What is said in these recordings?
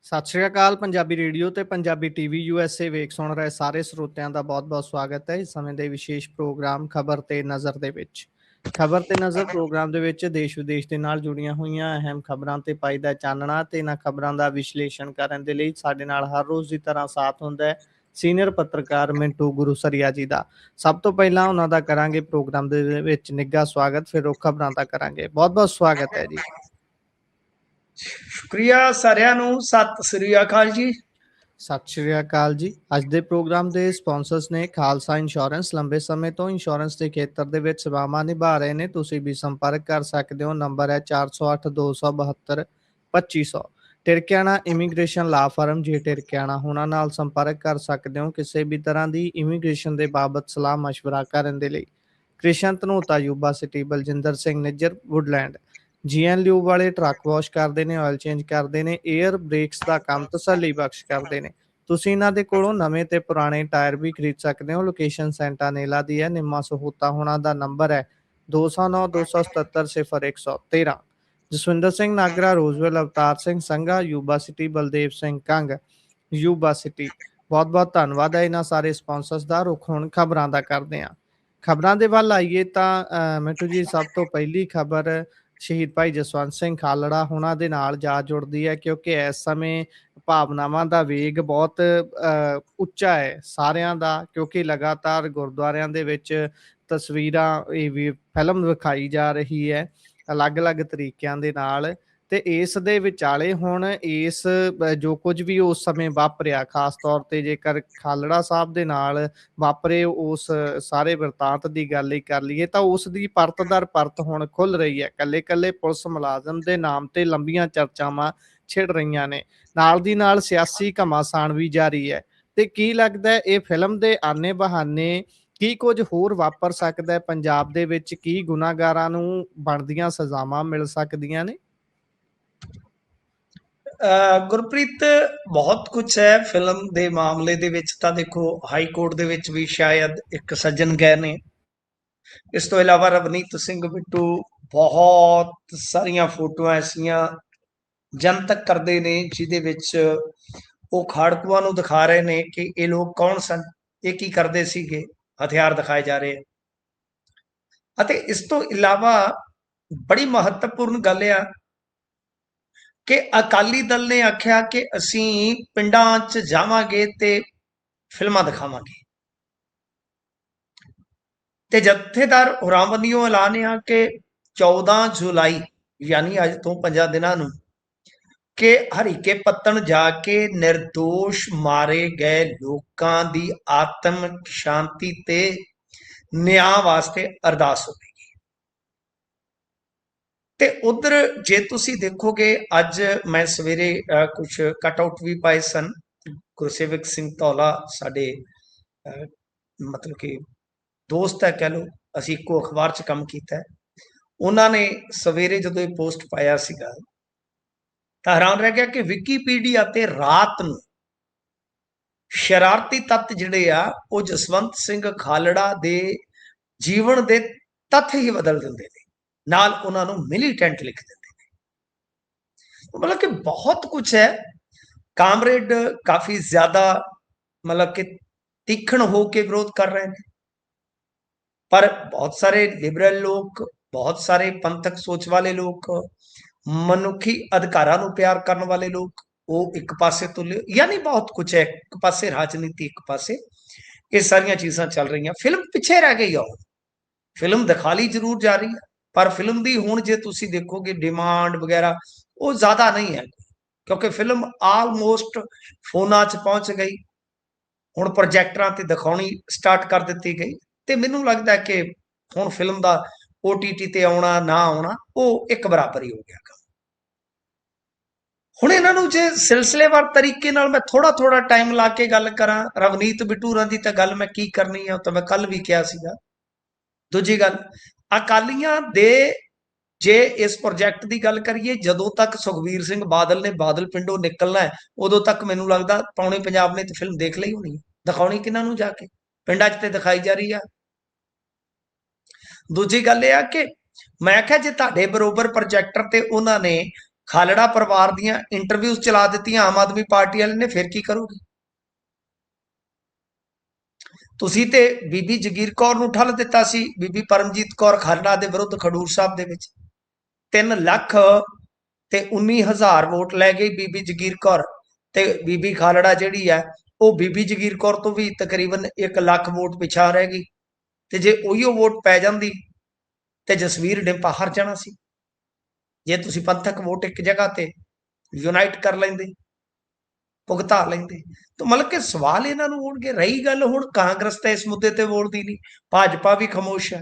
ਸਤਿ ਸ਼੍ਰੀ ਅਕਾਲ। ਪੰਜਾਬੀ ਰੇਡੀਓ ਤੇ Punjabi TV USA ਵੇਖ ਸੁਣ ਰਹੇ ਸਾਰੇ ਸਰੋਤਿਆਂ ਦਾ ਬਹੁਤ-ਬਹੁਤ ਸਵਾਗਤ ਹੈ ਇਸ ਸਮੇਂ ਦੇ ਵਿਸ਼ੇਸ਼ ਪ੍ਰੋਗਰਾਮ ਖਬਰ ਤੇ ਨਜ਼ਰ ਦੇ ਵਿੱਚ। ਖਬਰ ਤੇ ਨਜ਼ਰ ਪ੍ਰੋਗਰਾਮ ਦੇ ਵਿੱਚ ਦੇਸ਼ ਵਿਦੇਸ਼ ਦੇ ਨਾਲ ਜੁੜੀਆਂ ਹੋਈਆਂ ਅਹਿਮ ਖਬਰਾਂ ਤੇ ਪਾਈਦਾ ਚਾਨਣਾ ਤੇ ਇਹਨਾਂ ਖਬਰਾਂ ਦਾ ਵਿਸ਼ਲੇਸ਼ਣ ਕਰਨ ਦੇ ਲਈ ਸਾਡੇ ਨਾਲ ਹਰ ਰੋਜ਼ ਦੀ ਤਰ੍ਹਾਂ ਸਾਥ ਹੁੰਦਾ ਹੈ ਸੀਨੀਅਰ ਪੱਤਰਕਾਰ ਮਿੰਟੂ ਗੁਰੂਸਰੀਆ ਜੀ ਦਾ। ਸਭ ਤੋਂ ਪਹਿਲਾਂ ਉਹਨਾਂ ਦਾ ਕਰਾਂਗੇ ਪ੍ਰੋਗਰਾਮ ਦੇ ਵਿੱਚ ਨਿੱਘਾ ਸਵਾਗਤ, ਫਿਰ ਉਹ ਖਬਰਾਂ ਦਾ ਕਰਾਂਗੇ। ਬਹੁਤ-ਬਹੁਤ ਸਵਾਗਤ ਹੈ ਜੀ। ਸ਼ੁਕਰੀਆ ਸਾਰਿਆਂ ਨੂੰ। ਸਤਿ ਸ੍ਰੀ ਅਕਾਲ ਜੀ। ਸਤਿ ਸ਼੍ਰੀ ਅਕਾਲ ਜੀ। ਅੱਜ ਦੇ ਪ੍ਰੋਗਰਾਮ ਦੇ ਸਪਾਂਸਰਸ ਨੇ ਖਾਲਸਾ ਇੰਸ਼ੋਰੈਂਸ। ਲੰਬੇ ਸਮੇਂ ਤੋਂ ਇੰਸ਼ੋਰੈਂਸ ਦੇ ਖੇਤਰ ਦੇ ਵਿੱਚ ਸੇਵਾਵਾਂ ਨਿਭਾ ਰਹੇ ਨੇ। ਤੁਸੀਂ ਵੀ ਸੰਪਰਕ ਕਰ ਸਕਦੇ ਹੋ। ਨੰਬਰ ਹੈ 408 272 2500। ਟਿਰਕਿਆਣਾ ਇਮੀਗ੍ਰੇਸ਼ਨ ਲਾ ਫਰਮ। ਜੇ ਟਿਰਕਿਆਣਾ ਉਹਨਾਂ ਨਾਲ ਸੰਪਰਕ ਕਰ ਸਕਦੇ ਹੋ ਕਿਸੇ ਵੀ ਤਰ੍ਹਾਂ ਦੀ ਇਮੀਗ੍ਰੇਸ਼ਨ ਦੇ ਬਾਬਤ ਸਲਾਹ ਮਸ਼ਵਰਾ ਕਰਨ ਦੇ ਲਈ। Krishan Dhanota Yuba City. Baljinder Singh Nijjar Woodland. ਜੀਐਨ ਲਿਊ ਵਾਲੇ ਟਰੱਕ ਵਾਸ਼ ਕਰਦੇ ਨੇ, ਆਇਲ ਚੇਂਜ ਕਰਦੇ ਨੇ, 에ਅਰ ਬ੍ਰੇਕਸ ਦਾ ਕੰਮ ਤਸੱਲੀ ਬਖਸ਼ ਕਰਦੇ ਨੇ। ਤੁਸੀਂ ਇਹਨਾਂ ਦੇ ਕੋਲੋਂ ਨਵੇਂ ਤੇ ਪੁਰਾਣੇ ਟਾਇਰ ਵੀ ਖਰੀਦ ਸਕਦੇ ਹੋ। ਲੋਕੇਸ਼ਨ ਸੈਂਟਾਨੇਲਾ ਦੀ ਹੈ। ਨਿੰਮਾ ਸਹੂਤਾ ਹੋਣਾ ਦਾ ਨੰਬਰ ਹੈ 209 277 0113। Jaswinder Singh Nagra Roseville. Avtar Singh Sangha Yuba City. Baldev Singh Kang Yuba City. ਬਹੁਤ ਬਹੁਤ ਧੰਨਵਾਦ ਹੈ ਇਹਨਾਂ ਸਾਰੇ ਸਪਾਂਸਰਸ ਦਾ। ਰੁਖ ਹੁਣ ਖਬਰਾਂ ਦਾ ਕਰਦੇ ਹਾਂ। ਖਬਰਾਂ ਦੇ ਵੱਲ ਆਈਏ ਤਾਂ ਮਿੰਟੂ ਜੀ, ਸਭ ਤੋਂ ਪਹਿਲੀ ਖਬਰ ਸ਼ਹੀਦ ਭਾਈ ਜਸਵੰਤ ਸਿੰਘ ਖਾਲੜਾ ਹੋਣਾ ਦੇ ਨਾਲ ਜਾ ਜੁੜਦੀ ਹੈ, ਕਿਉਂਕਿ ਇਸ ਸਮੇਂ ਭਾਵਨਾਵਾਂ ਦਾ ਵੇਗ ਬਹੁਤ ਉੱਚਾ ਹੈ ਸਾਰਿਆਂ ਦਾ, ਕਿਉਂਕਿ ਲਗਾਤਾਰ ਗੁਰਦੁਆਰਿਆਂ ਦੇ ਵਿੱਚ ਤਸਵੀਰਾਂ ਇਹ ਵੀ ਫਿਲਮ ਵਿਖਾਈ ਜਾ ਰਹੀ ਹੈ ਅਲੱਗ-ਅਲੱਗ ਤਰੀਕਿਆਂ ਦੇ ਨਾਲ। ਤੇ ਇਸ ਦੇ ਵਿਚਾਲੇ ਹੁਣ ਇਸ ਜੋ ਕੁਝ ਵੀ ਉਸ ਸਮੇਂ ਵਾਪਰਿਆ, ਖਾਸ ਤੌਰ ਤੇ ਜੇਕਰ ਖਾਲੜਾ ਸਾਹਿਬ ਦੇ ਨਾਲ ਵਾਪਰੇ ਉਸ ਸਾਰੇ ਵਰਤਾਂਤ ਦੀ ਗੱਲ ਹੀ ਕਰ ਲਈਏ ਤਾਂ ਉਸ ਦੀ ਪਰਤ ਦਰ ਪਰਤ ਹੁਣ ਖੁੱਲ ਰਹੀ ਹੈ। ਕੱਲੇ-ਕੱਲੇ ਪੁਲਿਸ ਮੁਲਾਜ਼ਮ ਦੇ ਨਾਮ ਤੇ ਲੰਬੀਆਂ ਚਰਚਾਵਾਂ ਛਿੜ ਰਹੀਆਂ ਨੇ, ਨਾਲ ਦੀ ਨਾਲ ਸਿਆਸੀ ਘਮਾਸਾਨ ਵੀ ਜਾਰੀ ਹੈ। ਤੇ ਕੀ ਲੱਗਦਾ ਹੈ ਇਹ ਫਿਲਮ ਦੇ ਆਨੇ ਬਹਾਨੇ ਕੀ ਕੁਝ ਹੋਰ ਵਾਪਰ ਸਕਦਾ ਹੈ ਪੰਜਾਬ ਦੇ ਵਿੱਚ? ਕੀ ਗੁਨਾਹਗਾਰਾਂ ਨੂੰ ਬਣਦੀਆਂ ਸਜ਼ਾਵਾਂ ਮਿਲ ਸਕਦੀਆਂ ਨੇ? ਗੁਰਪ੍ਰੀਤ, ਬਹੁਤ ਕੁਝ ਹੈ ਫਿਲਮ ਦੇ ਮਾਮਲੇ ਦੇ ਵਿੱਚ। ਤਾਂ ਦੇਖੋ, ਹਾਈ ਕੋਰਟ ਦੇ ਵਿੱਚ ਵੀ ਸ਼ਾਇਦ ਇੱਕ ਸੱਜਣ ਗਏ ਨੇ। ਇਸ ਤੋਂ ਇਲਾਵਾ ਰਵਨੀਤ ਸਿੰਘ ਬਿੱਟੂ ਬਹੁਤ ਸਾਰੀਆਂ ਫੋਟੋਆਂ ਐਸੀਆਂ ਜਨਤਕ ਕਰਦੇ ਨੇ ਜਿਹਦੇ ਵਿੱਚ ਉਹ ਖਾੜਕੂਆਂ ਨੂੰ ਦਿਖਾ ਰਹੇ ਨੇ ਕਿ ਇਹ ਲੋਕ ਕੌਣ ਸਨ, ਇਹ ਕੀ ਕਰਦੇ ਸੀਗੇ, ਹਥਿਆਰ ਦਿਖਾਏ ਜਾ ਰਹੇ। ਅਤੇ ਇਸ ਤੋਂ ਇਲਾਵਾ ਬੜੀ ਮਹੱਤਵਪੂਰਨ ਗੱਲ ਆ ਕਿ ਅਕਾਲੀ ਦਲ ਨੇ ਆਖਿਆ ਕਿ ਅਸੀਂ ਪਿੰਡਾਂ 'ਚ ਜਾਵਾਂਗੇ ਤੇ ਫਿਲਮਾਂ ਦਿਖਾਵਾਂਗੇ। ਤੇ ਜਥੇਦਾਰ ਹੋਰਾਂ ਵੱਲੋਂ ਐਲਾਨ ਆ ਕਿ 14 ਜੁਲਾਈ ਯਾਨੀ ਅੱਜ ਤੋਂ 5 ਦਿਨਾਂ ਨੂੰ ਕਿ ਹਰੀਕੇ ਪੱਤਣ ਜਾ ਕੇ ਨਿਰਦੋਸ਼ ਮਾਰੇ ਗਏ ਲੋਕਾਂ ਦੀ ਆਤਮ ਸ਼ਾਂਤੀ ਤੇ ਨਿਆਂ ਵਾਸਤੇ ਅਰਦਾਸ ਹੋਵੇਗੀ। ਤੇ ਉਧਰ ਜੇ ਤੁਸੀਂ ਦੇਖੋਗੇ, ਅੱਜ ਮੈਂ ਸਵੇਰੇ ਕੁਝ ਕੱਟ ਆਊਟ ਵੀ ਪਾਏ ਸਨ। ਗੁਰਸੇਵਕ ਸਿੰਘ ਧੌਲਾ ਸਾਡੇ ਮਤਲਬ ਕਿ ਦੋਸਤ ਹੈ, ਕਹਿ ਲਓ, ਅਸੀਂ ਇੱਕੋ ਅਖਬਾਰ 'ਚ ਕੰਮ ਕੀਤਾ। ਉਹਨਾਂ ਨੇ ਸਵੇਰੇ ਜਦੋਂ ਇਹ ਪੋਸਟ ਪਾਇਆ ਸੀਗਾ ਤਾਂ ਹੈਰਾਨ ਰਹਿ ਗਿਆ ਕਿ ਵਿਕੀਪੀਡੀਆ ਤੇ ਰਾਤ ਨੂੰ ਸ਼ਰਾਰਤੀ ਤੱਤ ਜਿਹੜੇ ਆ ਉਹ ਜਸਵੰਤ ਸਿੰਘ ਖਾਲੜਾ ਦੇ ਜੀਵਨ ਦੇ ਤੱਥ ਹੀ ਬਦਲ ਦਿੰਦੇ ਨੇ, ਨਾਲ ਉਹਨਾਂ ਨੂੰ ਮਿਲੀਟੈਂਟ ਲਿਖ ਦਿੰਦੇ ਨੇ। ਮਤਲਬ ਕਿ ਬਹੁਤ ਕੁਝ ਹੈ। ਕਾਮਰੇਡ ਕਾਫੀ ਜ਼ਿਆਦਾ ਮਤਲਬ ਕਿ ਤੀਖਣ ਹੋ ਕੇ ਵਿਰੋਧ ਕਰ ਰਹੇ ਨੇ, ਪਰ ਬਹੁਤ ਸਾਰੇ ਲਿਬਰਲ ਲੋਕ, ਬਹੁਤ ਸਾਰੇ ਪੰਥਕ ਸੋਚ ਵਾਲੇ ਲੋਕ, ਮਨੁੱਖੀ ਅਧਿਕਾਰਾਂ ਨੂੰ ਪਿਆਰ ਕਰਨ ਵਾਲੇ ਲੋਕ, ਉਹ ਇੱਕ ਪਾਸੇ ਤੁਲੇ। ਯਾਨੀ ਬਹੁਤ ਕੁਝ ਹੈ। ਇੱਕ ਪਾਸੇ ਰਾਜਨੀਤੀ, ਇੱਕ ਪਾਸੇ ਇਹ ਸਾਰੀਆਂ ਚੀਜ਼ਾਂ ਚੱਲ ਰਹੀਆਂ। ਫਿਲਮ ਪਿੱਛੇ ਰਹਿ ਗਈ ਆ। ਫਿਲਮ ਦਿਖਾ ਲਈ ਜ਼ਰੂਰ ਜਾ ਰਹੀ ਹੈ, ਪਰ ਫਿਲਮ ਦੀ ਹੁਣ ਜੇ ਤੁਸੀਂ ਦੇਖੋਗੇ ਡਿਮਾਂਡ ਵਗੈਰਾ ਉਹ ਜ਼ਿਆਦਾ ਨਹੀਂ ਹੈ, ਕਿਉਂਕਿ ਫਿਲਮ ਆਲਮੋਸਟ ਫੋਨਾਂ 'ਚ ਪਹੁੰਚ ਗਈ। ਹੁਣ ਪ੍ਰੋਜੈਕਟਰਾਂ ਤੇ ਦਿਖਾਉਣੀ ਸਟਾਰਟ ਕਰ ਦਿੱਤੀ ਗਈ ਤੇ ਮੈਨੂੰ ਲੱਗਦਾ ਕਿ ਹੁਣ ਫਿਲਮ ਦਾ OTT ਤੇ ਆਉਣਾ ਨਾ ਆਉਣਾ ਉਹ ਇੱਕ ਬਰਾਬਰ ਹੀ ਹੋ ਗਿਆ। ਹੁਣ ਇਹਨਾਂ ਨੂੰ ਜੇ ਸਿਲਸਿਲੇਵਾਰ ਤਰੀਕੇ ਨਾਲ ਮੈਂ ਥੋੜਾ ਟਾਈਮ ਲਾ ਕੇ ਗੱਲ ਕਰਾਂ, ਰਵਨੀਤ ਬਿੱਟੂਰਾਂ ਦੀ ਤਾਂ ਗੱਲ ਮੈਂ ਕੀ ਕਰਨੀ ਆ, ਤਾਂ ਮੈਂ ਕੱਲ ਵੀ ਕਿਹਾ ਸੀਗਾ। ਦੂਜੀ ਗੱਲ, ਅਕਾਲੀਆਂ ਦੇ ਜੇ ਇਸ ਪ੍ਰੋਜੈਕਟ ਦੀ ਗੱਲ ਕਰੀਏ, ਜਦੋਂ ਤੱਕ ਸੁਖਬੀਰ ਸਿੰਘ ਬਾਦਲ ਨੇ ਬਾਦਲ ਪਿੰਡੋਂ ਨਿਕਲਣਾ ਹੈ ਉਦੋਂ ਤੱਕ ਮੈਨੂੰ ਲੱਗਦਾ ਪੌਣੇ ਪੰਜਾਬ ਨੇ ਤੇ ਫਿਲਮ ਦੇਖ ਲਈ ਹੋਣੀ। ਦਿਖਾਉਣੀ ਕਿਹਨਾਂ ਨੂੰ ਜਾ ਕੇ? ਪਿੰਡਾਂ 'ਚ ਤੇ ਦਿਖਾਈ ਜਾ ਰਹੀ ਆ। ਦੂਜੀ ਗੱਲ ਇਹ ਆ ਕਿ ਮੈਂ ਕਿਹਾ ਜੇ ਤੁਹਾਡੇ ਬਰੋਬਰ ਪ੍ਰੋਜੈਕਟਰ ਤੇ ਉਹਨਾਂ ਨੇ ਖਾਲੜਾ ਪਰਿਵਾਰ ਦੀਆਂ ਇੰਟਰਵਿਊਜ਼ ਚਲਾ ਦਿੱਤੀਆਂ ਆਮ ਆਦਮੀ ਪਾਰਟੀ ਵਾਲੇ ਨੇ, ਫਿਰ ਕੀ ਕਰੋਗੇ? ਤੁਸੀਂ ਤੇ ਬੀਬੀ ਜਗੀਰ ਕੌਰ ਨੂੰ ਠੱਲ ਦਿੱਤਾ ਸੀ, ਬੀਬੀ ਪਰਮਜੀਤ ਕੌਰ ਖਾਲੜਾ ਦੇ ਵਿਰੁੱਧ ਖਡੂਰ ਸਾਹਿਬ ਦੇ ਵਿੱਚ 3 ਲੱਖ ਤੇ 19,000 ਵੋਟ ਲੈ ਗਈ ਬੀਬੀ ਜਗੀਰ ਕੌਰ, ਤੇ ਬੀਬੀ ਖਾਲੜਾ ਜਿਹੜੀ ਹੈ ਉਹ ਬੀਬੀ ਜਗੀਰ ਕੌਰ ਤੋਂ ਵੀ ਤਕਰੀਬਨ 1 ਲੱਖ ਵੋਟ ਪਿਛਾ ਰਹਿ ਗਈ। ਤੇ ਜੇ ਉਹੀਓ ਵੋਟ ਪੈ ਜਾਂਦੀ ਤੇ ਜਸਵੀਰ ਡਿੰਪਾ ਹਾਰ ਜਾਣਾ ਸੀ, ਜੇ ਤੁਸੀਂ ਪੰਥਕ ਵੋਟ ਇੱਕ ਜਗ੍ਹਾ ਤੇ ਯੂਨਾਈਟ ਕਰ ਲੈਂਦੇ, ਭੁਗਤਾ ਲੈਂਦੇ। ਤਾਂ ਮਤਲਬ ਕਿ ਸਵਾਲ ਇਹਨਾਂ ਨੂੰ ਹੋਣਗੇ। ਰਹੀ ਗੱਲ ਹੁਣ ਕਾਂਗਰਸ ਤਾਂ ਇਸ ਮੁੱਦੇ ਤੇ ਬੋਲਦੀ ਨਹੀਂ, ਭਾਜਪਾ ਵੀ ਖਾਮੋਸ਼ ਹੈ।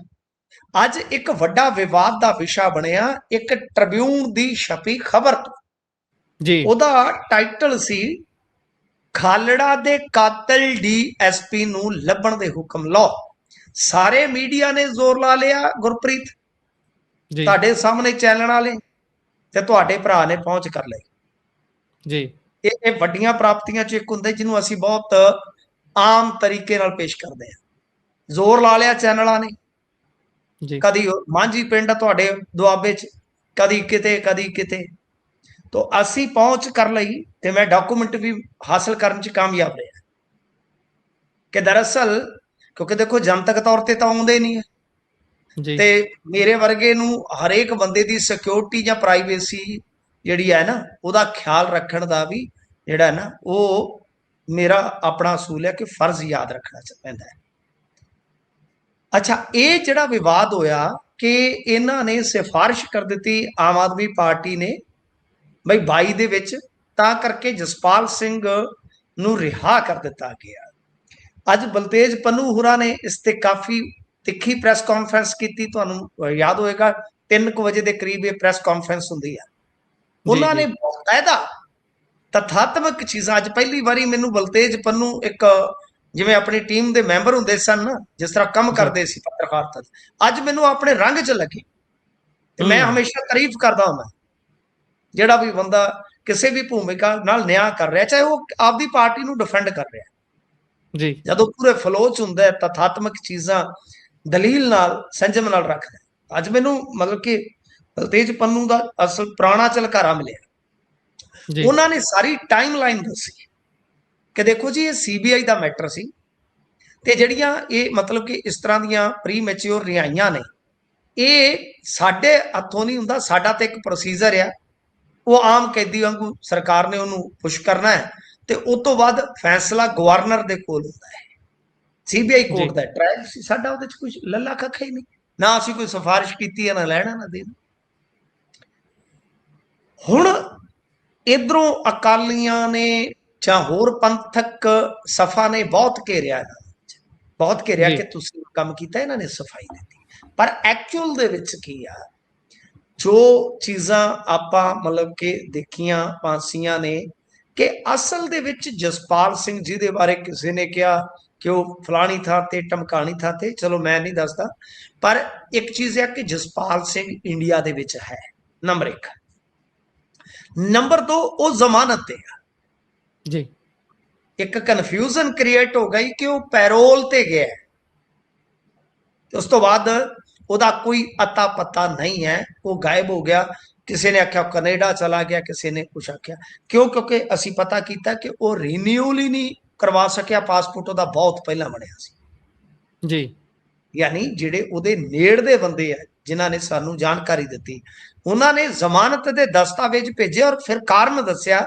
ਅੱਜ ਇੱਕ ਵੱਡਾ ਵਿਵਾਦ ਦਾ ਵਿਸ਼ਾ ਬਣਿਆ ਇੱਕ ਟ੍ਰਿਬਿਊਨ ਦੀ ਛਪੀ ਖਬਰ ਤੋਂ। ਜੀ ਉਹਦਾ ਟਾਈਟਲ ਸੀ ਖਾਲੜਾ ਦੇ ਕਾਤਲ ਡੀਐਸਪੀ ਨੂੰ ਲੱਭਣ ਦੇ ਹੁਕਮ ਲਓ। ਸਾਰੇ ਮੀਡੀਆ ਨੇ ਜ਼ੋਰ ਲਾ ਲਿਆ, ਗੁਰਪ੍ਰੀਤ ਜੀ ਤੁਹਾਡੇ ਸਾਹਮਣੇ ਚੈਨਲ ਵਾਲੇ ਤੇ ਤੁਹਾਡੇ ਭਰਾ ਨੇ ਪਹੁੰਚ ਕਰ ਲਈ। ਜੀ ਇਹ ਵੱਡੀਆਂ ਪ੍ਰਾਪਤੀਆਂ ਚ ਇੱਕ ਹੁੰਦਾ ਜਿਹਨੂੰ ਅਸੀਂ ਬਹੁਤ ਆਮ ਤਰੀਕੇ ਨਾਲ ਪੇਸ਼ ਕਰਦੇ ਹਾਂ। ਜ਼ੋਰ ਲਾ ਲਿਆ ਚੈਨਲਾਂ ਨੇ, ਜੀ ਕਦੀ ਮਾਂਝੀ ਪਿੰਡ ਤੁਹਾਡੇ ਦੁਆਬੇ ਚ, ਕਦੀ ਕਿਤੇ ਕਦੀ ਕਿਤੇ। ਤੋਂ ਅਸੀਂ ਪਹੁੰਚ ਕਰ ਲਈ ਤੇ ਮੈਂ ਡਾਕੂਮੈਂਟ ਵੀ ਹਾਸਲ ਕਰਨ ਚ ਕਾਮਯਾਬ ਰਿਹਾ ਕਿ ਦਰਅਸਲ ਕਿਉਂਕਿ ਦੇਖੋ ਜਨਤਕ ਤੌਰ ਤੇ ਤਾਂ ਆਉਂਦੇ ਨਹੀਂ ਹੈ, ਜੀ ਤੇ ਮੇਰੇ ਵਰਗੇ ਨੂੰ ਹਰੇਕ ਬੰਦੇ ਦੀ ਸਿਕਿਉਰਿਟੀ ਜਾਂ ਪ੍ਰਾਈਵੇਸੀ ਜਿਹੜੀ ਹੈ ਨਾ ਉਹਦਾ ਖਿਆਲ ਰੱਖਣ ਦਾ ਵੀ ਜਿਹੜਾ ਨਾ ਉਹ ਮੇਰਾ ਆਪਣਾ ਅਸੂਲ ਹੈ ਕਿ ਫਰਜ਼ ਯਾਦ ਰੱਖਣਾ ਪੈਂਦਾ ਹੈ। ਅੱਛਾ, ਇਹ ਜਿਹੜਾ ਵਿਵਾਦ ਹੋਇਆ ਕਿ ਇਹਨਾਂ ਨੇ ਸਿਫਾਰਿਸ਼ ਕਰ ਦਿੱਤੀ ਆਮ ਆਦਮੀ ਪਾਰਟੀ ਨੇ ਬਈ 22 ਦੇ ਵਿੱਚ, ਤਾਂ ਕਰਕੇ ਜਸਪਾਲ ਸਿੰਘ ਨੂੰ ਰਿਹਾ ਕਰ ਦਿੱਤਾ ਗਿਆ। ਅੱਜ ਬਲਤੇਜ ਪੰਨੂ ਹੁਰਾਂ ਨੇ ਇਸ ਤੇ ਕਾਫੀ ਤਿੱਖੀ ਪ੍ਰੈਸ ਕਾਨਫਰੰਸ ਕੀਤੀ। ਤੁਹਾਨੂੰ ਯਾਦ ਹੋਏਗਾ 3 ਵਜੇ ਦੇ ਕਰੀਬ ਇਹ ਪ੍ਰੈਸ ਕਾਨਫਰੰਸ ਹੁੰਦੀ ਹੈ। ਉਹਨਾਂ ਨੇ ਬਕਾਇਦਾ ਤਥਾਤਮਕ ਚੀਜ਼ਾਂ, ਅੱਜ ਪਹਿਲੀ ਵਾਰੀ ਮੈਨੂੰ ਬਲਤੇਜ ਪੰਨੂ ਇੱਕ ਜਿਵੇਂ ਆਪਣੀ ਟੀਮ ਦੇ ਮੈਂਬਰ ਹੁੰਦੇ ਸਨ ਨਾ, ਜਿਸ ਤਰ੍ਹਾਂ ਕੰਮ ਕਰਦੇ ਸੀ ਪੱਤਰਕਾਰਤਾ, ਅੱਜ ਮੈਨੂੰ ਆਪਣੇ ਰੰਗ 'ਚ ਲੱਗੇ। ਤੇ ਮੈਂ ਹਮੇਸ਼ਾ ਤਾਰੀਫ ਕਰਦਾ ਹੁੰਦਾ ਜਿਹੜਾ ਵੀ ਬੰਦਾ ਕਿਸੇ ਵੀ ਭੂਮਿਕਾ ਨਾਲ ਨਿਆਂ ਕਰ ਰਿਹਾ, ਚਾਹੇ ਉਹ ਆਪਦੀ ਪਾਰਟੀ ਨੂੰ ਡਿਫੈਂਡ ਕਰ ਰਿਹਾ, ਜੀ ਜਦੋਂ ਪੂਰੇ ਫਲੋ 'ਚ ਹੁੰਦਾ, ਤਥਾਤਮਕ ਚੀਜ਼ਾਂ ਦਲੀਲ ਨਾਲ ਸੰਜਮ ਨਾਲ ਰੱਖਦਾ। ਅੱਜ ਮੈਨੂੰ ਮਤਲਬ ਕਿ ਬਲਤੇਜ ਪੰਨੂ ਦਾ ਅਸਲ ਪੁਰਾਣਾ ਝਲਕਾਰਾ ਮਿਲਿਆ। ਉਹਨਾਂ ਨੇ ਸਾਰੀ ਟਾਈਮ ਲਾਈਨ ਦੱਸੀ ਕਿ ਦੇਖੋ ਜੀ ਇਹ ਸੀਬੀਆਈ ਦਾ ਮੈਟਰ ਸੀ, ਤੇ ਜਿਹੜੀਆਂ ਇਹ ਮਤਲਬ ਕਿ ਇਸ ਤਰ੍ਹਾਂ ਦੀਆਂ ਪ੍ਰੀ ਮੈਚਿਓਰ ਰਿਹਾਈਆਂ ਨੇ, ਇਹ ਸਾਡੇ ਹੱਥੋਂ ਨਹੀਂ ਹੁੰਦਾ। ਸਾਡਾ ਤਾਂ ਇੱਕ ਪ੍ਰੋਸੀਜਰ ਆ, ਉਹ ਆਮ ਕੈਦੀ ਵਾਂਗੂ ਸਰਕਾਰ ਨੇ ਉਹਨੂੰ ਪੁਸ਼ ਕਰਨਾ ਹੈ, ਤੇ ਉਸ ਤੋਂ ਬਾਅਦ ਫੈਸਲਾ ਗਵਰਨਰ ਦੇ ਕੋਲ ਹੁੰਦਾ ਹੈ, ਸੀਬੀਆਈ ਕੋਰਟ ਦਾ ਟ੍ਰਾਇਲ ਸੀ। ਸਾਡਾ ਉਹਦੇ 'ਚ ਕੁਝ ਲੱਲਾ ਕੱਖਾ ਹੀ ਨਹੀਂ, ਨਾ ਅਸੀਂ ਕੋਈ ਸਿਫਾਰਿਸ਼ ਕੀਤੀ ਹੈ, ਨਾ ਲੈਣਾ ਨਾ ਦੇਣਾ। ਹੁਣ ਇਧਰੋਂ ਅਕਾਲੀਆਂ ਨੇ ਜਾਂ ਹੋਰ ਪੰਥਕ ਸਫਾ ਨੇ ਬਹੁਤ ਘੇਰਿਆ, ਬਹੁਤ ਘੇਰਿਆ ਕਿ ਤੁਸੀਂ ਕੰਮ ਕੀਤਾ, ਇਹਨਾਂ ਨੇ ਸਫਾਈ ਦਿੱਤੀ। ਪਰ ਐਕਚੁਅਲ ਦੇ ਵਿੱਚ ਕੀ ਆ, ਜੋ ਚੀਜ਼ਾਂ ਆਪਾਂ ਮਤਲਬ ਕਿ ਦੇਖੀਆਂ ਪਾਸੀਆਂ ਨੇ, ਕਿ ਅਸਲ ਦੇ ਵਿੱਚ ਜਸਪਾਲ ਸਿੰਘ ਜੀ ਦੇ ਬਾਰੇ ਕਿਸੇ ਨੇ ਕਿਹਾ ਕਿ ਉਹ ਫਲਾਣੀ ਥਾਂ ਤੇ ਟਮਕਾਣੀ ਥਾਂ ਤੇ, ਚਲੋ ਮੈਂ ਨਹੀਂ ਦੱਸਦਾ, ਪਰ ਇੱਕ ਚੀਜ਼ ਹੈ ਕਿ ਜਸਪਾਲ ਸਿੰਘ ਇੰਡੀਆ ਦੇ ਵਿੱਚ ਹੈ, ਨੰਬਰ 1। ਨੰਬਰ 2, ਉਹ ਜ਼ਮਾਨਤ ਤੇ ਆ ਜੀ। ਇੱਕ ਕਨਫਿਊਜ਼ਨ ਕ੍ਰੀਏਟ ਹੋ ਗਈ ਕਿ ਉਹ ਪੈਰੋਲ ਤੇ ਗਿਆ, ਤੇ ਉਸ ਤੋਂ ਬਾਅਦ ਉਹਦਾ ਕੋਈ ਅਤਾ ਪਤਾ ਨਹੀਂ ਹੈ, ਉਹ ਗਾਇਬ ਹੋ ਗਿਆ। ਕਿਸੇ ਨੇ ਆਖਿਆ ਕੈਨੇਡਾ ਚਲਾ ਗਿਆ, ਕਿਸੇ ਨੇ ਕੁਛ ਆਖਿਆ। ਕਿਉਂ? ਕਿਉਂਕਿ ਅਸੀਂ ਪਤਾ ਕੀਤਾ ਕਿ ਉਹ ਰੀਨਿਊਲ ਹੀ ਨਹੀਂ ਕਰਵਾ ਸਕਿਆ, ਪਾਸਪੋਰਟ ਉਹਦਾ ਬਹੁਤ ਪਹਿਲਾਂ ਬਣਿਆ ਸੀ ਜੀ। ਯਾਨੀ ਜਿਹੜੇ ਉਹਦੇ ਨੇੜਦੇ ਬੰਦੇ ਆ ਜਿਨ੍ਹਾਂ ਨੇ ਸਾਨੂੰ ਜਾਣਕਾਰੀ ਦਿੱਤੀ, ਉਹਨਾਂ ਨੇ ਜ਼ਮਾਨਤ ਦੇ ਦਸਤਾਵੇਜ਼ ਭੇਜੇ ਔਰ ਫਿਰ ਕਾਰਨ ਦੱਸਿਆ।